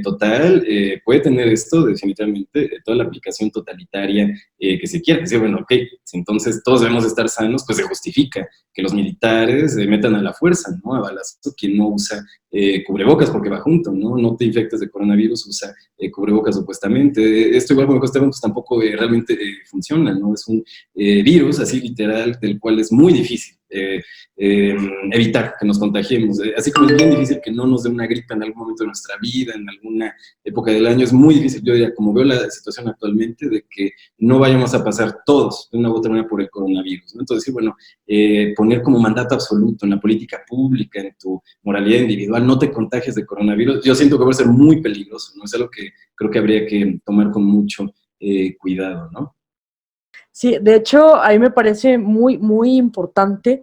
Speaker 2: total, puede tener esto definitivamente, toda la aplicación totalitaria que se quiera. Decir, bueno, ok, si entonces todos debemos estar sanos, pues se justifica que los militares metan a la fuerza, ¿no? A balazo quien no usa cubrebocas porque va junto, ¿no? No te infectes de coronavirus, usa cubrebocas supuestamente. Esto igual como pues tampoco realmente funciona, ¿no? Es un virus así así literal, del cual es muy difícil evitar que nos contagiemos. Así como es bien difícil que no nos dé una gripe en algún momento de nuestra vida, en alguna época del año, es muy difícil, yo diría, como veo la situación actualmente, de que no vayamos a pasar todos de una u otra manera por el coronavirus, ¿no? Entonces, sí, bueno, poner como mandato absoluto en la política pública, en tu moralidad individual, no te contagies de coronavirus, yo siento que va a ser muy peligroso, ¿no? Es algo que creo que habría que tomar con mucho cuidado, ¿no?
Speaker 1: Sí, de hecho, a mí me parece muy, muy importante.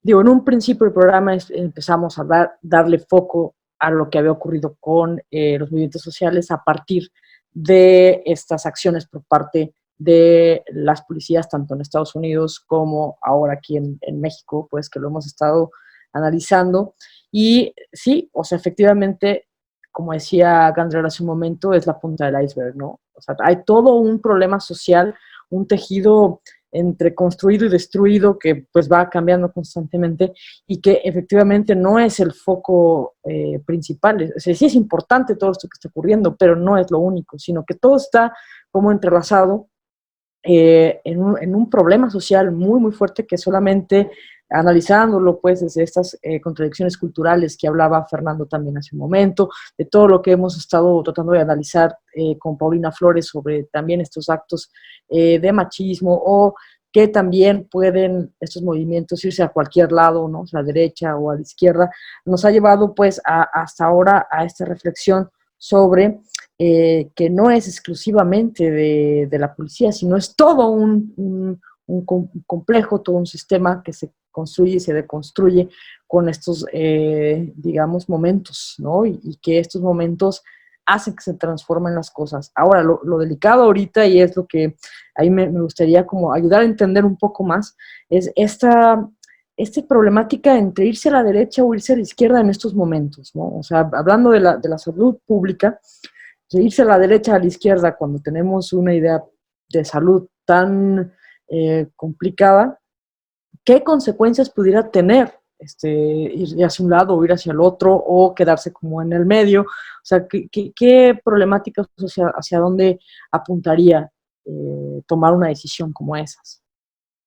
Speaker 1: Digo, en un principio del programa empezamos a darle foco a lo que había ocurrido con los movimientos sociales a partir de estas acciones por parte de las policías, tanto en Estados Unidos como ahora aquí en México, pues que lo hemos estado analizando. Y sí, o sea, efectivamente, como decía Gandrer hace un momento, es la punta del iceberg, ¿no? O sea, hay todo un problema social, un tejido entre construido y destruido que pues va cambiando constantemente y que efectivamente no es el foco principal. O sea, sí es importante todo esto que está ocurriendo, pero no es lo único, sino que todo está como entrelazado en un problema social muy, muy fuerte que solamente analizándolo pues desde estas contradicciones culturales que hablaba Fernando también hace un momento, de todo lo que hemos estado tratando de analizar con Paulina Flores sobre también estos actos de machismo o que también pueden estos movimientos irse a cualquier lado, ¿no? O sea, a la derecha o a la izquierda, nos ha llevado pues hasta ahora a esta reflexión sobre que no es exclusivamente de la policía, sino es todo un complejo, todo un sistema que se construye y se deconstruye con estos, digamos, momentos, ¿no? Y que estos momentos hacen que se transformen las cosas. Ahora, lo delicado ahorita, y es lo que ahí me gustaría como ayudar a entender un poco más, es esta problemática entre irse a la derecha o irse a la izquierda en estos momentos, ¿no? O sea, hablando de la salud pública, de irse a la derecha o a la izquierda cuando tenemos una idea de salud tan complicada, ¿qué consecuencias pudiera tener ir hacia un lado o ir hacia el otro o quedarse como en el medio? O sea, ¿qué problemáticas hacia dónde apuntaría tomar una decisión como esas?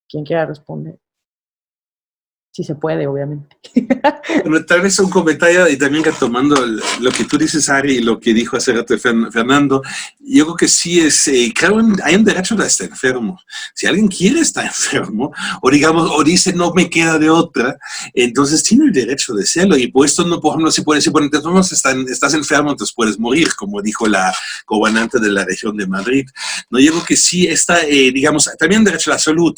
Speaker 1: ¿Quién quiera responder? Si se puede, obviamente.
Speaker 4: Bueno, tal vez un comentario y también retomando lo que tú dices, Ari, y lo que dijo hace rato Fernando, yo creo que sí es, claro, hay un derecho de estar enfermo. Si alguien quiere estar enfermo, o digamos, o dice no me queda de otra, entonces tiene el derecho de serlo. Y por esto no, por ejemplo, se puede decir, bueno, entonces estás enfermo, entonces puedes morir, como dijo la gobernante de la región de Madrid. No, yo creo que sí está, digamos, también derecho a la salud,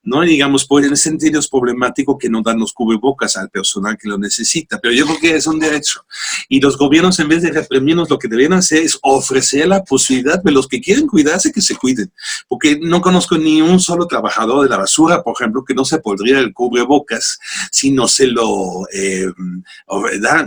Speaker 4: ¿no? Digamos, pues en ese sentido es problemático que no dan los cubrebocas al personal que lo necesita, pero yo creo que es un derecho. Y los gobiernos, en vez de reprimirnos, lo que deberían hacer es ofrecer la posibilidad de los que quieren cuidarse que se cuiden. Porque no conozco ni un solo trabajador de la basura, por ejemplo, que no se pondría el cubrebocas si no se lo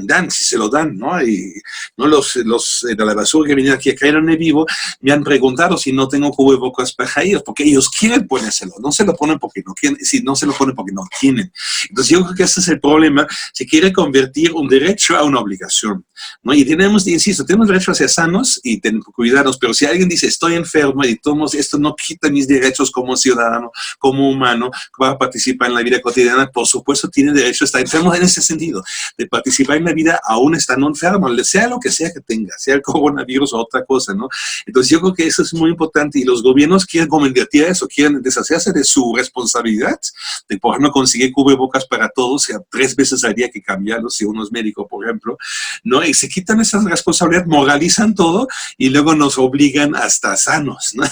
Speaker 4: dan, si se lo dan, ¿no? Y no los de la basura que vienen aquí a caerme vivo me han preguntado si no tengo cubrebocas para ellos, porque ellos quieren ponérselo, no se lo ponen porque no quieren, si no se lo ponen porque no tienen. Entonces yo creo que ese es el problema, se quiere convertir un derecho a una obligación, ¿no? Y tenemos, insisto, tenemos derecho a ser sanos y cuidarnos, pero si alguien dice estoy enfermo y todos, esto no quita mis derechos como ciudadano, como humano, para participar en la vida cotidiana, por supuesto tiene derecho a estar enfermo en ese sentido, de participar en la vida aún estando enfermo, sea lo que sea que tenga, sea el coronavirus o otra cosa, ¿no? Entonces yo creo que eso es muy importante y los gobiernos quieren convertir eso, quieren deshacerse de su responsabilidad, de por ejemplo conseguir cubrebocas para todos, o sea, 3 veces al día que cambiarlos, si uno es médico, por ejemplo, ¿no? Y se quitan esa responsabilidad, moralizan todo y luego nos obligan a estar sanos, ¿no?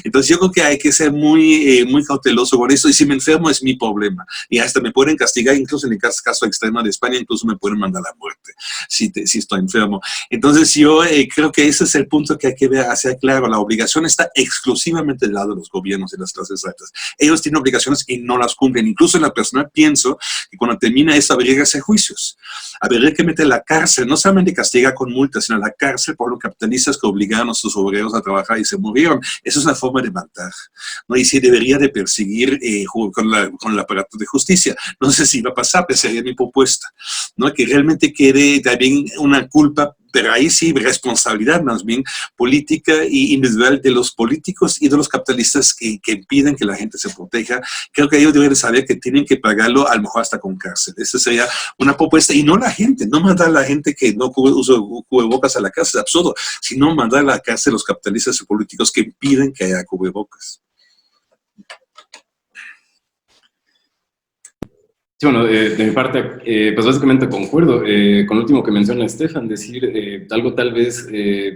Speaker 4: Entonces yo creo que hay que ser muy, muy cauteloso con eso y si me enfermo es mi problema y hasta me pueden castigar, incluso en el caso extremo de España, incluso me pueden mandar a la muerte si estoy enfermo. Entonces yo creo que ese es el punto que hay que hacer claro, la obligación está exclusivamente del lado de los gobiernos y las clases altas. Ellos tienen obligaciones y no las cumplen, incluso en la persona pienso que cuando termina eso habría que hacer juicios, habría que meter la cárcel, no solamente castigar con multas, sino la cárcel por los capitalistas que obligaron a sus obreros a trabajar y se murieron. Eso es una forma de matar, ¿no? Y se debería de perseguir con el aparato de justicia. No sé si va a pasar, pero sería mi propuesta, ¿no? Que realmente quede también una culpa pero ahí sí, responsabilidad más bien política y individual de los políticos y de los capitalistas que impiden que la gente se proteja. Creo que ellos deben saber que tienen que pagarlo, a lo mejor hasta con cárcel. Esa sería una propuesta, y no la gente, no mandar a la gente que no usa cubrebocas a la cárcel, es absurdo, sino mandar a la cárcel a los capitalistas y políticos que impiden que haya cubrebocas.
Speaker 2: Sí, bueno, de mi parte, pues básicamente concuerdo con lo último que menciona Estefan, decir algo tal vez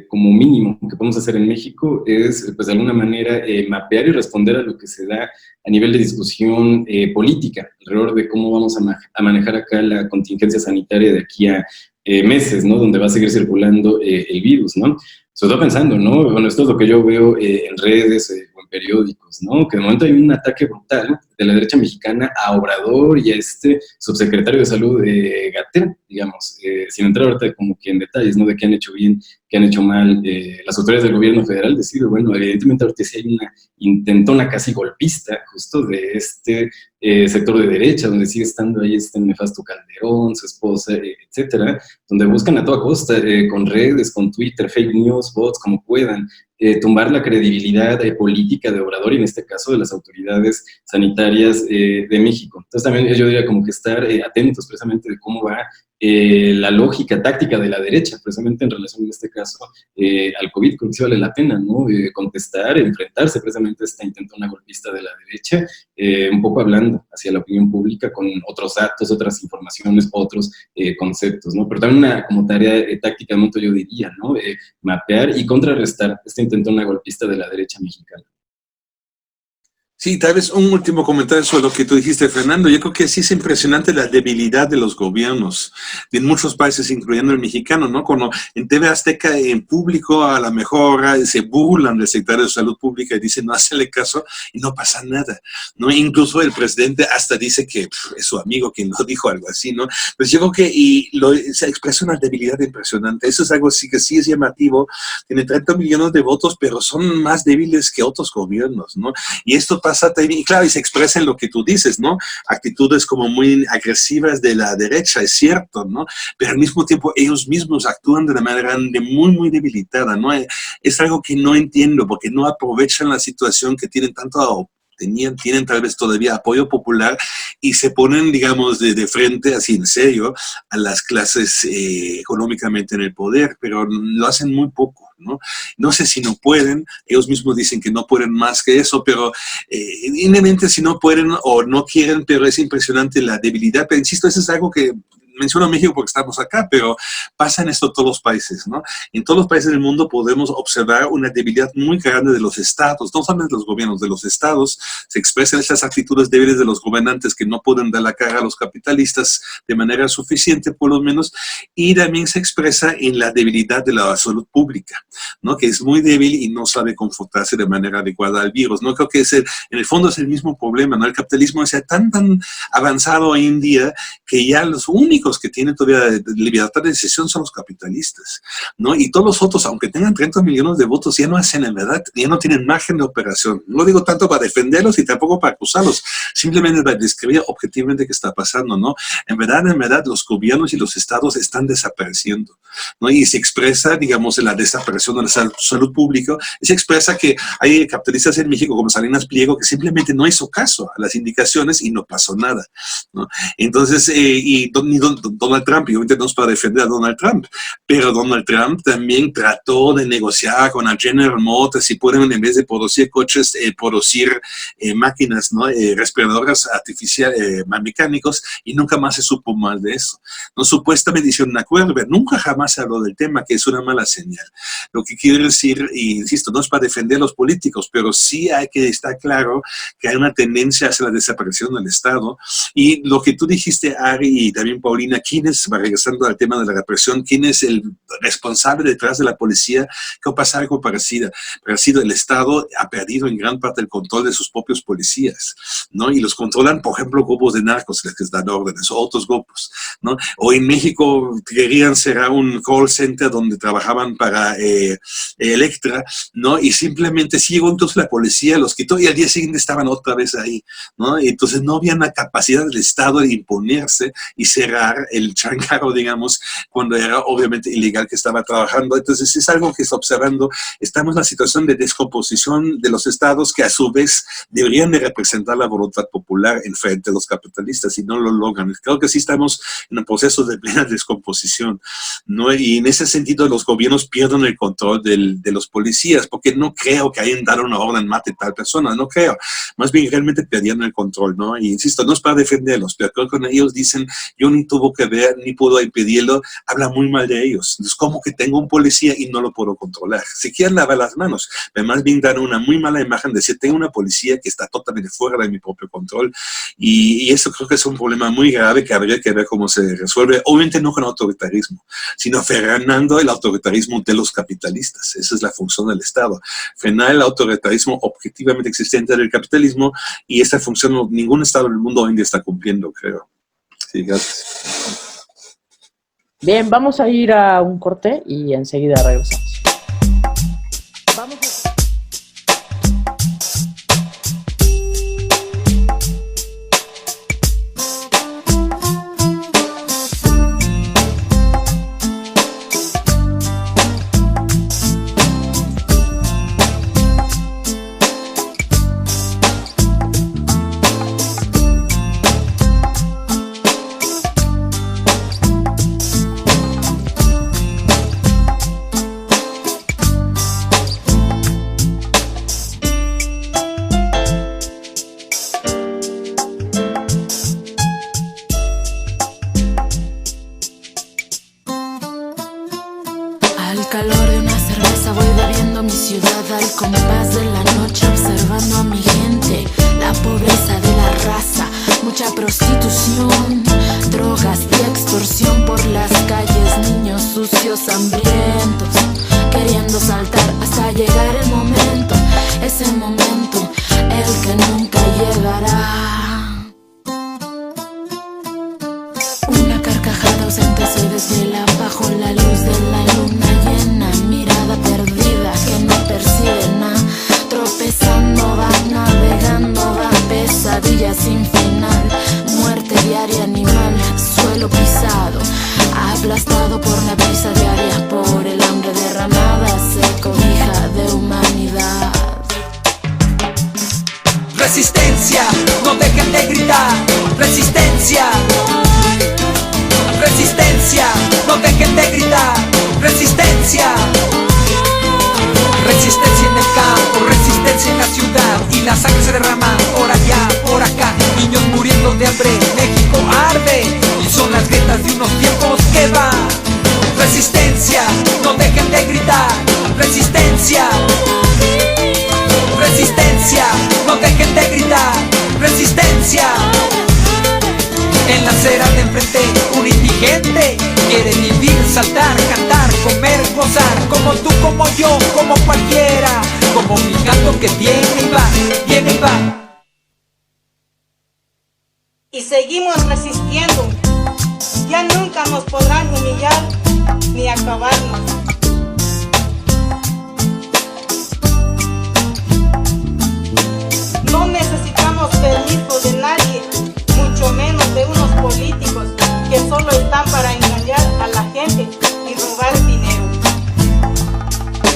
Speaker 2: como mínimo que podemos hacer en México es, pues de alguna manera, mapear y responder a lo que se da a nivel de discusión política, alrededor de cómo vamos a manejar acá la contingencia sanitaria de aquí a meses, ¿no? Donde va a seguir circulando el virus, ¿no? Se está pensando, ¿no? Bueno, esto es lo que yo veo en redes o en periódicos, ¿no? Que de momento hay un ataque brutal de la derecha mexicana a Obrador y a este subsecretario de Salud, Gatell, digamos, sin entrar ahorita como que en detalles, ¿no? De qué han hecho bien, qué han hecho mal las autoridades del gobierno federal, decir, bueno, evidentemente ahorita sí hay una intentona casi golpista justo de este sector de derecha, donde sigue estando ahí este nefasto Calderón, su esposa, etcétera, donde buscan a toda costa, con redes, con Twitter, fake news, bots, como puedan, tumbar la credibilidad política de Obrador y en este caso de las autoridades sanitarias de México. Entonces también yo diría como que estar atentos precisamente de cómo va la lógica táctica de la derecha, precisamente en relación en este caso al COVID, creo que sí vale la pena, ¿no? Contestar, enfrentarse precisamente a esta intentona golpista de la derecha, un poco hablando hacia la opinión pública con otros datos, otras informaciones, otros conceptos, ¿no? Pero también una como tarea táctica, de momento yo diría, ¿no? Mapear y contrarrestar esta intentona golpista de la derecha mexicana.
Speaker 4: Sí, tal vez un último comentario sobre lo que tú dijiste, Fernando. Yo creo que sí es impresionante la debilidad de los gobiernos de muchos países, incluyendo el mexicano, ¿no? Cuando en TV Azteca, en público, a lo mejor se burlan del secretario de Salud Pública y dicen no hacerle caso y no pasa nada, ¿no? Incluso el presidente hasta dice que es su amigo quien lo dijo, algo así, ¿no? Pues yo creo que se expresa una debilidad impresionante. Eso es algo sí que sí es llamativo. Tiene 30 millones de votos, pero son más débiles que otros gobiernos, ¿no? Y esto pasa también, y claro, y se expresa en lo que tú dices, ¿no? Actitudes como muy agresivas de la derecha, es cierto, ¿no? Pero al mismo tiempo ellos mismos actúan de una manera muy, muy debilitada, ¿no? Es algo que no entiendo, porque no aprovechan la situación que tienen tanto tienen tal vez todavía apoyo popular y se ponen, digamos, de frente, así en serio, a las clases económicamente en el poder, pero lo hacen muy poco, ¿no? No sé si no pueden, ellos mismos dicen que no pueden más que eso, pero evidentemente si no pueden o no quieren, pero es impresionante la debilidad, pero insisto, eso es algo que menciono México porque estamos acá, pero pasa en esto en todos los países, ¿no? En todos los países del mundo podemos observar una debilidad muy grande de los estados, no solamente de los gobiernos, de los estados. Se expresan estas actitudes débiles de los gobernantes que no pueden dar la cara a los capitalistas de manera suficiente, por lo menos, y también se expresa en la debilidad de la salud pública, ¿no? Que es muy débil y no sabe comportarse de manera adecuada al virus, ¿no? Creo que en el fondo es el mismo problema, ¿no? El capitalismo es tan avanzado hoy en día que ya los únicos que tienen todavía libertad de decisión son los capitalistas, ¿no? Y todos los otros, aunque tengan 30 millones de votos, ya no hacen en verdad, ya no tienen margen de operación. No digo tanto para defenderlos y tampoco para acusarlos, simplemente para describir objetivamente qué está pasando, ¿no? En verdad, los gobiernos y los estados están desapareciendo, ¿no? Y se expresa, digamos, en la desaparición de la salud pública, y se expresa que hay capitalistas en México como Salinas Pliego que simplemente no hizo caso a las indicaciones y no pasó nada, ¿no? Entonces, Donald Trump, y obviamente no es para defender a Donald Trump, pero Donald Trump también trató de negociar con la General Motors si pueden, en vez de producir coches, producir máquinas, ¿no? Respiradoras artificiales, mecánicos, y nunca más se supo más de eso, ¿no? Supuestamente hicieron un acuerdo, pero nunca jamás se habló del tema, que es una mala señal. Lo que quiero decir, y insisto, no es para defender a los políticos, pero sí hay que estar claro que hay una tendencia hacia la desaparición del Estado, y lo que tú dijiste, Ari, y también Paulina, ¿quién es, regresando al tema de la represión, quién es el responsable detrás de la policía? Que pasa algo parecido. El Estado ha perdido en gran parte el control de sus propios policías, ¿no? Y los controlan, por ejemplo, grupos de narcos les dan órdenes, o otros grupos, ¿no? O en México querían cerrar un call center donde trabajaban para Electra, ¿no? Y simplemente sí llegó entonces la policía, los quitó y al día siguiente estaban otra vez ahí, ¿no? Y entonces no había una capacidad del Estado de imponerse y cerrar pagar el changarro, digamos, cuando era obviamente ilegal que estaba trabajando. Entonces es algo que está observando. Estamos en una situación de descomposición de los estados que a su vez deberían de representar la voluntad popular en frente de los capitalistas y no lo logran. Creo que sí estamos en un proceso de plena descomposición, ¿no? Y en ese sentido los gobiernos pierden el control de los policías, porque no creo que hayan dado una orden mate tal persona, no creo. Más bien realmente perdieron el control, ¿no? Y insisto, no es para defenderlos, pero creo que cuando ellos dicen yo ni tuvo que ver, ni pudo impedirlo, habla muy mal de ellos. Es como que tengo un policía y no lo puedo controlar. Si quieren lavar las manos, pero más bien dan una muy mala imagen de decir tengo una policía que está totalmente fuera de mi propio control, y eso creo que es un problema muy grave que habría que ver cómo se resuelve, obviamente no con autoritarismo, sino frenando el autoritarismo de los capitalistas. Esa es la función del Estado, frenar el autoritarismo objetivamente existente del capitalismo, y esa función ningún Estado del mundo hoy en día está cumpliendo, creo. Sí, gracias.
Speaker 1: Bien, vamos a ir a un corte y enseguida regresamos. Vamos a...
Speaker 5: Al calor de una cerveza voy bebiendo mi ciudad al compás de la noche, observando a mi gente, la pobreza de la raza, mucha prostitución, drogas y extorsión por las calles, niños sucios, hambrientos, queriendo saltar hasta llegar el momento, ese momento, el que nunca llegará. Una carcajada ausente se desvela bajo la luz de la luna llena, mirada perdida que no percibe nada, tropezando va, navegando va, pesadilla sin final, muerte diaria animal, suelo pisado, aplastado por la brisa diaria, por el hambre derramada, se cobija de humanidad.
Speaker 6: Resistencia, no dejen de gritar, resistencia. Resistencia, no dejen de gritar, resistencia. Resistencia en el campo, resistencia en la ciudad, y la sangre se derrama por allá, por acá. Niños muriendo de hambre, México arde, y son las grietas de unos tiempos que van. Resistencia, no dejen de gritar, resistencia. Resistencia, no dejen de gritar, resistencia. En la acera de enfrente, un indigente quiere vivir, saltar, cantar, comer, gozar, como tú, como yo, como cualquiera, como mi gato que viene y va, viene y va.
Speaker 7: Y seguimos resistiendo, ya nunca nos podrán humillar ni acabarnos. No necesitamos permiso de nadie, mucho menos de unos políticos que solo están para engañar a la gente y robar dinero.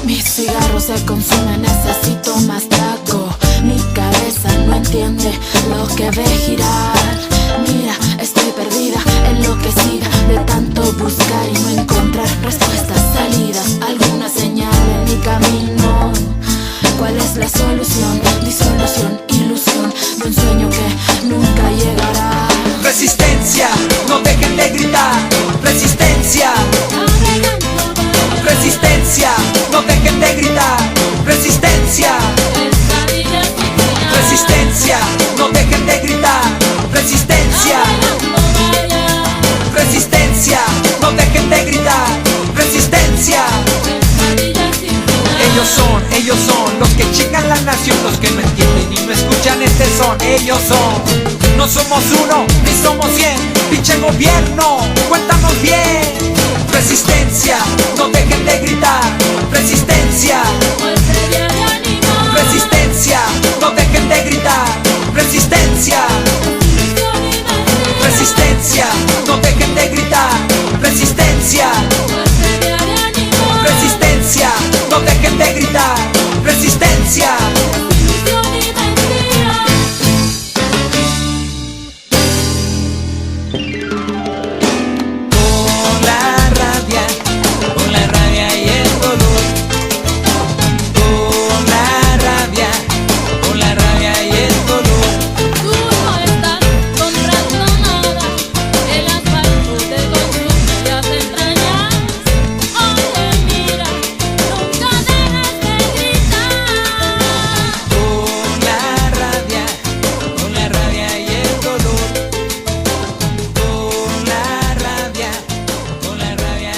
Speaker 5: Mis cigarros se consumen, necesito más taco. Mi cabeza no entiende lo que ve girar. Mira, estoy perdida, enloquecida de tanto buscar y no encontrar respuestas, salidas, alguna señal en mi camino. ¿Cuál es la solución? Disolución, ilusión de un sueño que nunca llegará.
Speaker 6: Resistencia, no dejen de gritar, resistencia. Resistencia, no dejen de gritar, resistencia. Resistencia, no dejen de gritar, resistencia. Resistencia, no dejen de gritar, resistencia. Ellos son los que chingan la nación, los que no entienden y no escuchan este son. Ellos son, no somos uno, ni somos 100, pinche gobierno, cuéntanos bien. Resistencia, no dejen de gritar, resistencia. Resistencia, no dejen de gritar, resistencia. Resistencia, no dejen de gritar. Con la rabia y el dolor. Con la rabia y el dolor.
Speaker 5: Tú no estás comprando nada, el asfalto te consume las entrañas. Oye, mira, nunca dejes de gritar.
Speaker 6: Con la rabia y el dolor. Con la rabia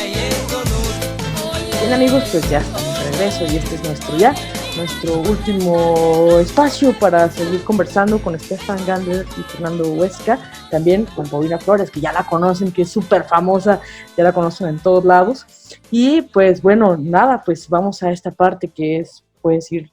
Speaker 6: y el dolor.
Speaker 1: Bien, amigos, pues ya estamos de regreso y este es nuestro último espacio para seguir conversando con Stefan Gander y Fernando Huesca, también con Paulina Flores, que ya la conocen, que es súper famosa, ya la conocen en todos lados. Y pues bueno, nada, pues vamos a esta parte que es, puedes ir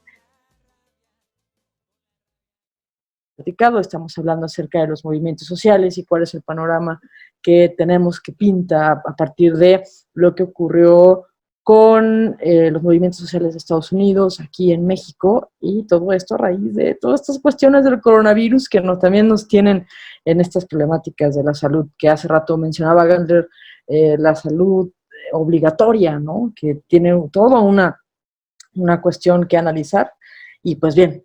Speaker 1: platicado. Estamos hablando acerca de los movimientos sociales y cuál es el panorama que tenemos, que pinta a partir de lo que ocurrió con los movimientos sociales de Estados Unidos, aquí en México, y todo esto a raíz de todas estas cuestiones del coronavirus que también nos tienen en estas problemáticas de la salud, que hace rato mencionaba Gander, la salud obligatoria, ¿no? Que tiene toda una cuestión que analizar. Y pues bien,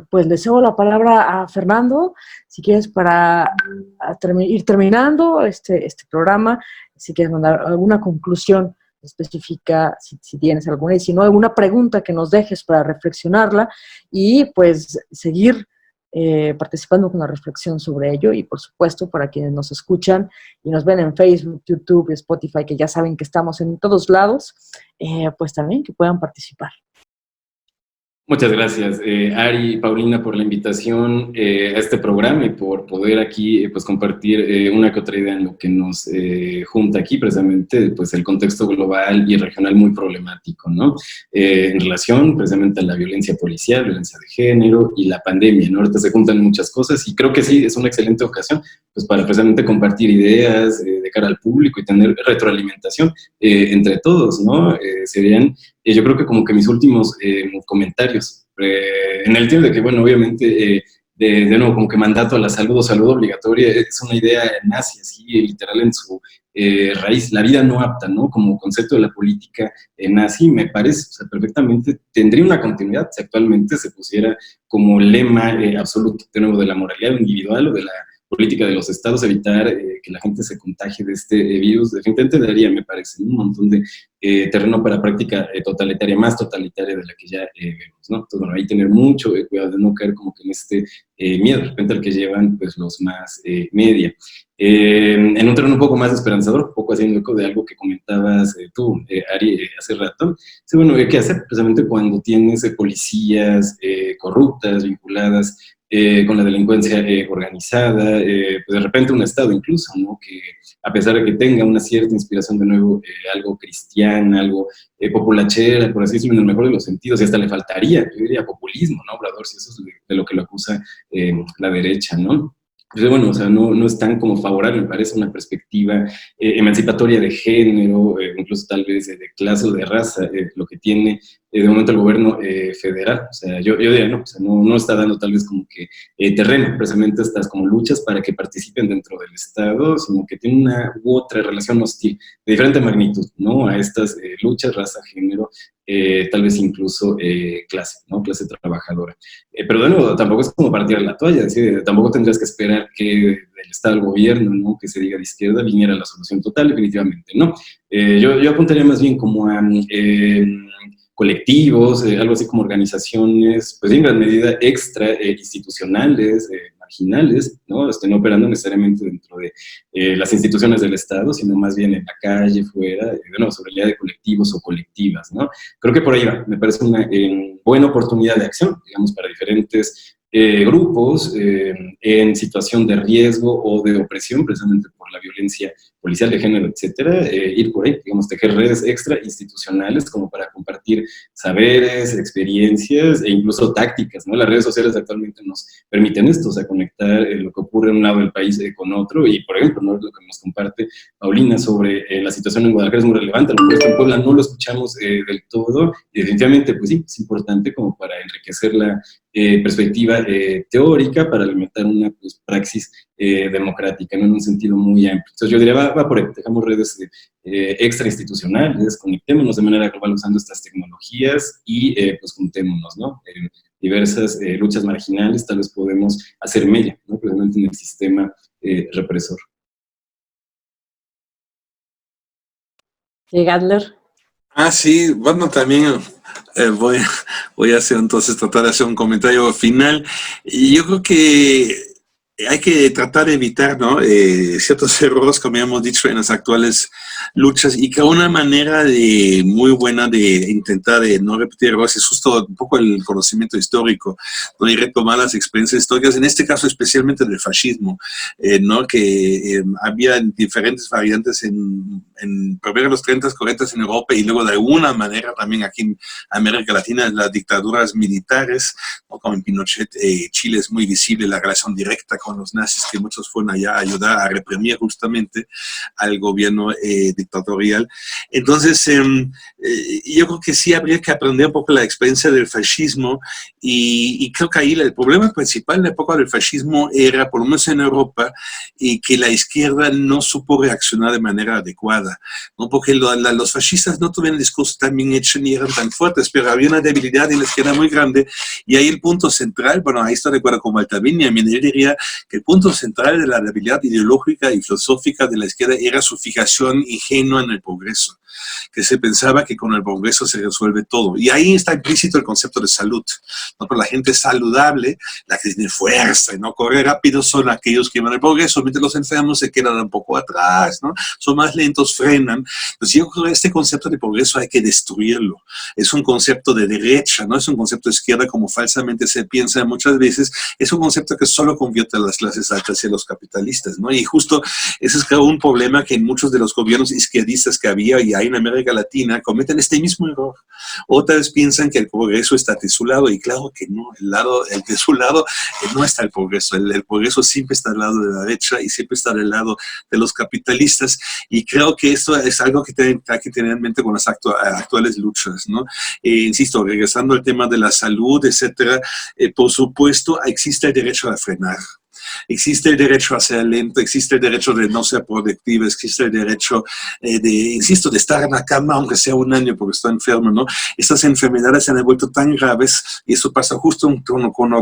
Speaker 1: pues le cedo la palabra a Fernando, si quieres, para ir terminando este programa, si quieres mandar alguna conclusión específica, si tienes alguna, y si no, alguna pregunta que nos dejes para reflexionarla y pues seguir participando con la reflexión sobre ello. Y por supuesto, para quienes nos escuchan y nos ven en Facebook, YouTube, Spotify, que ya saben que estamos en todos lados, pues también que puedan participar.
Speaker 2: Muchas gracias, Ari y Paulina, por la invitación a este programa y por poder aquí pues compartir una que otra idea en lo que nos junta aquí, precisamente pues el contexto global y regional muy problemático, ¿no? En relación precisamente a la violencia policial, violencia de género y la pandemia, ¿no? Ahorita se juntan muchas cosas y creo que sí, es una excelente ocasión pues para precisamente compartir ideas de cara al público y tener retroalimentación entre todos, ¿no? Serían, yo creo que como que mis últimos comentarios, en el tiempo de que, bueno, obviamente, de nuevo, como que mandato a la salud o salud obligatoria es una idea nazi, así, literal en su raíz, la vida no apta, ¿no? Como concepto de la política nazi, me parece, o sea, perfectamente tendría una continuidad si actualmente se pusiera como lema absoluto, de nuevo, de la moralidad individual o de la política de los estados, evitar que la gente se contagie de este virus. Definitivamente daría, me parece, un montón de terreno para práctica totalitaria, más totalitaria de la que ya vemos, ¿no? Entonces, bueno, ahí tener mucho cuidado de no caer como que en este miedo, de repente, al que llevan pues los más media. En un terreno un poco más esperanzador, un poco haciendo eco de algo que comentabas tú, Ari, hace rato. Sí, bueno, ¿qué hacer? Precisamente cuando tienes policías corruptas, vinculadas con la delincuencia organizada, pues de repente un Estado incluso, ¿no? Que a pesar de que tenga una cierta inspiración, de nuevo, algo cristiana, algo populachera, por así decirlo, en el mejor de los sentidos, y hasta le faltaría, yo diría, populismo, ¿no? Obrador, si eso es de lo que lo acusa la derecha, ¿no? Entonces, bueno, o sea, no es tan como favorable, me parece, una perspectiva emancipatoria de género, incluso tal vez de clase o de raza, lo que tiene de momento el gobierno federal. O sea, yo diría, no, o sea, no está dando tal vez como que terreno, precisamente estas como luchas para que participen dentro del Estado, sino que tiene una u otra relación hostil de diferente magnitud, ¿no? A estas luchas, raza, género, tal vez incluso clase, ¿no? Clase trabajadora. Pero de nuevo, tampoco es como para tirar la toalla, es decir, tampoco tendrías que esperar que del Estado al gobierno, ¿no? Que se diga de izquierda, viniera la solución total, definitivamente, ¿no? Yo apuntaría más bien como a colectivos, algo así como organizaciones, pues en gran medida extra institucionales, marginales, ¿no? No operando necesariamente dentro de las instituciones del Estado, sino más bien en la calle, fuera, bueno, sobre la idea de colectivos o colectivas, ¿no? Creo que por ahí va, me parece una buena oportunidad de acción, digamos, para diferentes grupos en situación de riesgo o de opresión, precisamente por la violencia policial de género, etcétera, ir por ahí, digamos, tejer redes extra institucionales como para compartir saberes, experiencias e incluso tácticas, ¿no? Las redes sociales actualmente nos permiten esto, o sea, conectar lo que ocurre en un lado del país con otro, y por ejemplo, ¿no? Lo que nos comparte Paulina sobre la situación en Guadalajara es muy relevante, lo que en Puebla no lo escuchamos del todo, y definitivamente, pues sí, es importante como para enriquecer la perspectiva teórica para alimentar una pues, praxis democrática, ¿no? En un sentido muy amplio. Entonces yo diría, va por ahí, dejamos redes extrainstitucionales, conectémonos de manera global usando estas tecnologías y pues juntémonos, ¿no? Diversas luchas marginales, tal vez podemos hacer mella, ¿no? Precisamente en el sistema represor.
Speaker 1: Gandler.
Speaker 4: Sí, bueno, también voy a hacer entonces, tratar de hacer un comentario final. Y yo creo que hay que tratar de evitar, ¿no? Ciertos errores, como ya hemos dicho, en las actuales luchas, y que una manera muy buena de intentar de no repetir errores es justo un poco el conocimiento histórico, ¿no? Y retomar las experiencias históricas, en este caso especialmente del fascismo, ¿no? Que había diferentes variantes primero en los 30s, 40s en Europa, y luego de alguna manera también aquí en América Latina, las dictaduras militares, ¿no? Como en Pinochet, Chile es muy visible la relación directa con los nazis, que muchos fueron allá a ayudar a reprimir justamente al gobierno dictatorial. Entonces, yo creo que sí habría que aprender un poco la experiencia del fascismo, y creo que ahí el problema principal en la época del fascismo era, por lo menos en Europa, que la izquierda no supo reaccionar de manera adecuada, ¿no? Porque los fascistas no tuvieron discursos tan bien hechos ni eran tan fuertes, pero había una debilidad en la izquierda muy grande, y ahí el punto central, bueno, ahí estoy de acuerdo con Maltavini, él diría que el punto central de la debilidad ideológica y filosófica de la izquierda era su fijación ingenua en el progreso, que se pensaba que con el progreso se resuelve todo. Y ahí está implícito el concepto de salud, ¿no? Pero la gente saludable, la que tiene fuerza y no corre rápido, son aquellos que van al progreso, mientras los enfermos se quedan un poco atrás, ¿no? Son más lentos, frenan. Entonces yo creo que este concepto de progreso hay que destruirlo. Es un concepto de derecha, no es un concepto de izquierda como falsamente se piensa muchas veces. Es un concepto que solo convierte a las clases altas y a los capitalistas, ¿no? Y justo ese es un problema que en muchos de los gobiernos izquierdistas que había y hay en América Latina cometen este mismo error. Otras piensan que el progreso está de su lado, y claro que no, el de su lado no está el progreso. El progreso siempre está al lado de la derecha y siempre está del lado de los capitalistas, y creo que esto es algo que hay que tener en mente con las actuales luchas, ¿no? Insisto, regresando al tema de la salud, etcétera, por supuesto existe el derecho a frenar. Existe el derecho a ser lento, existe el derecho de no ser productivo, existe el derecho insisto, de estar en la cama aunque sea un año porque está enfermo, ¿no? Estas enfermedades se han vuelto tan graves, y eso pasa justo con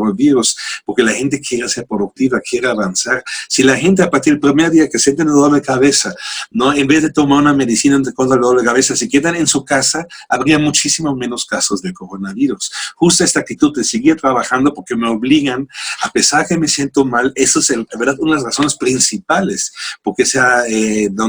Speaker 4: el virus, porque la gente quiere ser productiva, quiere avanzar. Si la gente a partir del primer día que sienten dolor de cabeza, ¿no? En vez de tomar una medicina contra el dolor de cabeza, se quedan en su casa, habría muchísimo menos casos de coronavirus. Justo esta actitud de seguir trabajando porque me obligan, a pesar que me siento mal, eso es ¿verdad? Una de las razones principales porque se ha,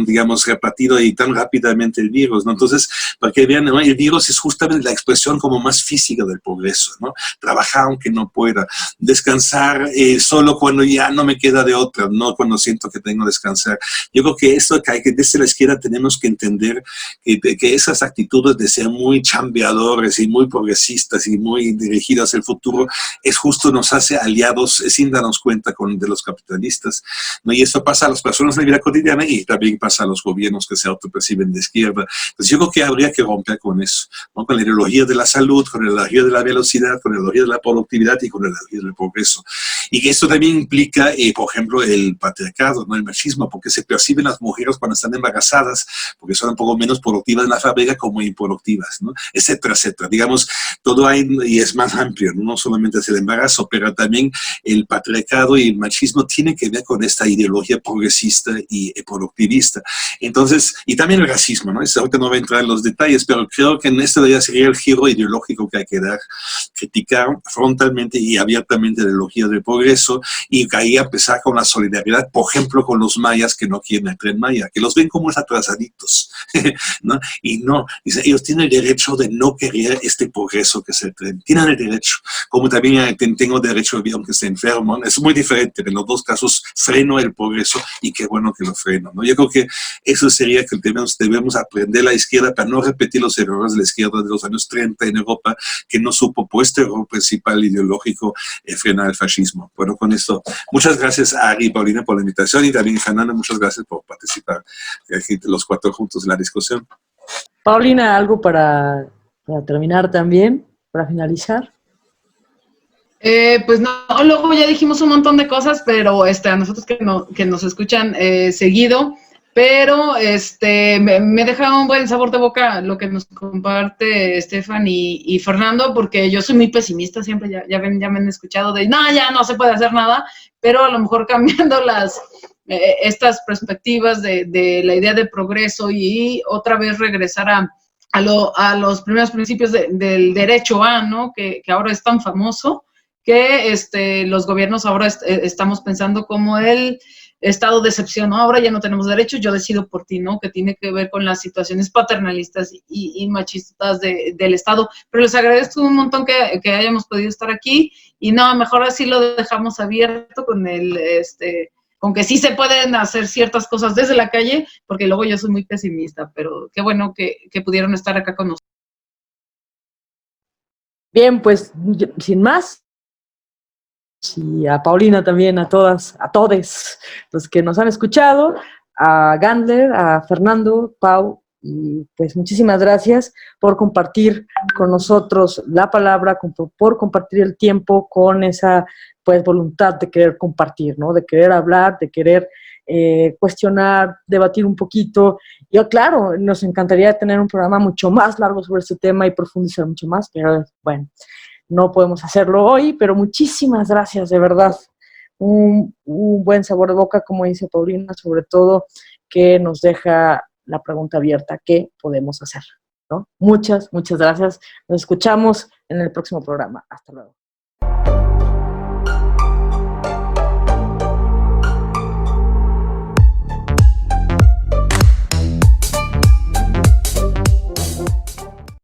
Speaker 4: digamos, repartido y tan rápidamente el virus, ¿no? Entonces, para que vean, ¿no? El virus es justamente la expresión como más física del progreso, ¿no? Trabajar aunque no pueda, descansar solo cuando ya no me queda de otra, no cuando siento que tengo que descansar. Yo creo que esto que hay que desde la izquierda tenemos que entender que esas actitudes de ser muy chambeadores y muy progresistas y muy dirigidos hacia el futuro es justo nos hace aliados sin darnos cuenta de los capitalistas, ¿no? Y esto pasa a las personas de la vida cotidiana y también pasa a los gobiernos que se autoperciben de izquierda. Entonces yo creo que habría que romper con eso, ¿no? Con la ideología de la salud, con la ideología de la velocidad, con la ideología de la productividad y con la ideología del progreso. Y que esto también implica, por ejemplo, el patriarcado, ¿no? El machismo, porque se perciben las mujeres cuando están embarazadas, porque son un poco menos productivas en la fábrica, como improductivas, ¿no? Etcétera, etcétera. Digamos, todo hay, y es más amplio, ¿no? No solamente es el embarazo, pero también el patriarcado y el machismo tienen que ver con esta ideología progresista y productivista. Entonces, y también el racismo, ¿no? Ahorita no voy a entrar en los detalles, pero creo que en esto ya sería el giro ideológico que hay que dar, criticar frontalmente y abiertamente la ideología del progreso, y ahí empezar con la solidaridad, por ejemplo, con los mayas que no quieren el Tren Maya, que los ven como atrasaditos, ¿no? Y no, dicen, ellos tienen el derecho de no querer este progreso que es el tren, tienen el derecho, como también tengo derecho a vivir aunque esté enfermo, ¿no? Es muy diferente, en los dos casos freno el progreso y qué bueno que lo freno, ¿no? Yo creo que eso sería que debemos aprender la izquierda para no repetir los errores de la izquierda de los años 30 en Europa, que no supo, por este error principal ideológico, frenar el fascismo. Bueno, con esto, muchas gracias a Ari y Paulina por la invitación, y también Fernanda, muchas gracias por participar aquí los cuatro juntos en la discusión.
Speaker 1: Paulina, algo para terminar también, para finalizar.
Speaker 3: Pues no, luego ya dijimos un montón de cosas, pero a nosotros que nos escuchan seguido, pero me deja un buen sabor de boca lo que nos comparte Estefan y Fernando, porque yo soy muy pesimista, siempre ya me han escuchado de, no, ya no se puede hacer nada, pero a lo mejor cambiando estas perspectivas de la idea de progreso y otra vez regresar a los primeros principios del derecho A, ¿no? Que ahora es tan famoso, que los gobiernos ahora estamos pensando como el estado de excepción, ¿no? Ahora ya no tenemos derechos, yo decido por ti, ¿no? Que tiene que ver con las situaciones paternalistas y machistas del Estado. Pero les agradezco un montón que hayamos podido estar aquí y no, mejor así lo dejamos abierto con que sí se pueden hacer ciertas cosas desde la calle, porque luego yo soy muy pesimista, pero qué bueno que pudieron estar acá con nosotros.
Speaker 1: Bien, pues sin más, y a Paulina también, a todas, a todes los que nos han escuchado, a Gandler, a Fernando, Pau, y pues muchísimas gracias por compartir con nosotros la palabra, por compartir el tiempo con esa pues voluntad de querer compartir, ¿no? De querer hablar, de querer cuestionar, debatir un poquito. Y claro, nos encantaría tener un programa mucho más largo sobre este tema y profundizar mucho más, pero bueno, no podemos hacerlo hoy, pero muchísimas gracias, de verdad. Un buen sabor de boca, como dice Paulina, sobre todo que nos deja la pregunta abierta, ¿qué podemos hacer? ¿No? Muchas gracias. Nos escuchamos en el próximo programa. Hasta luego.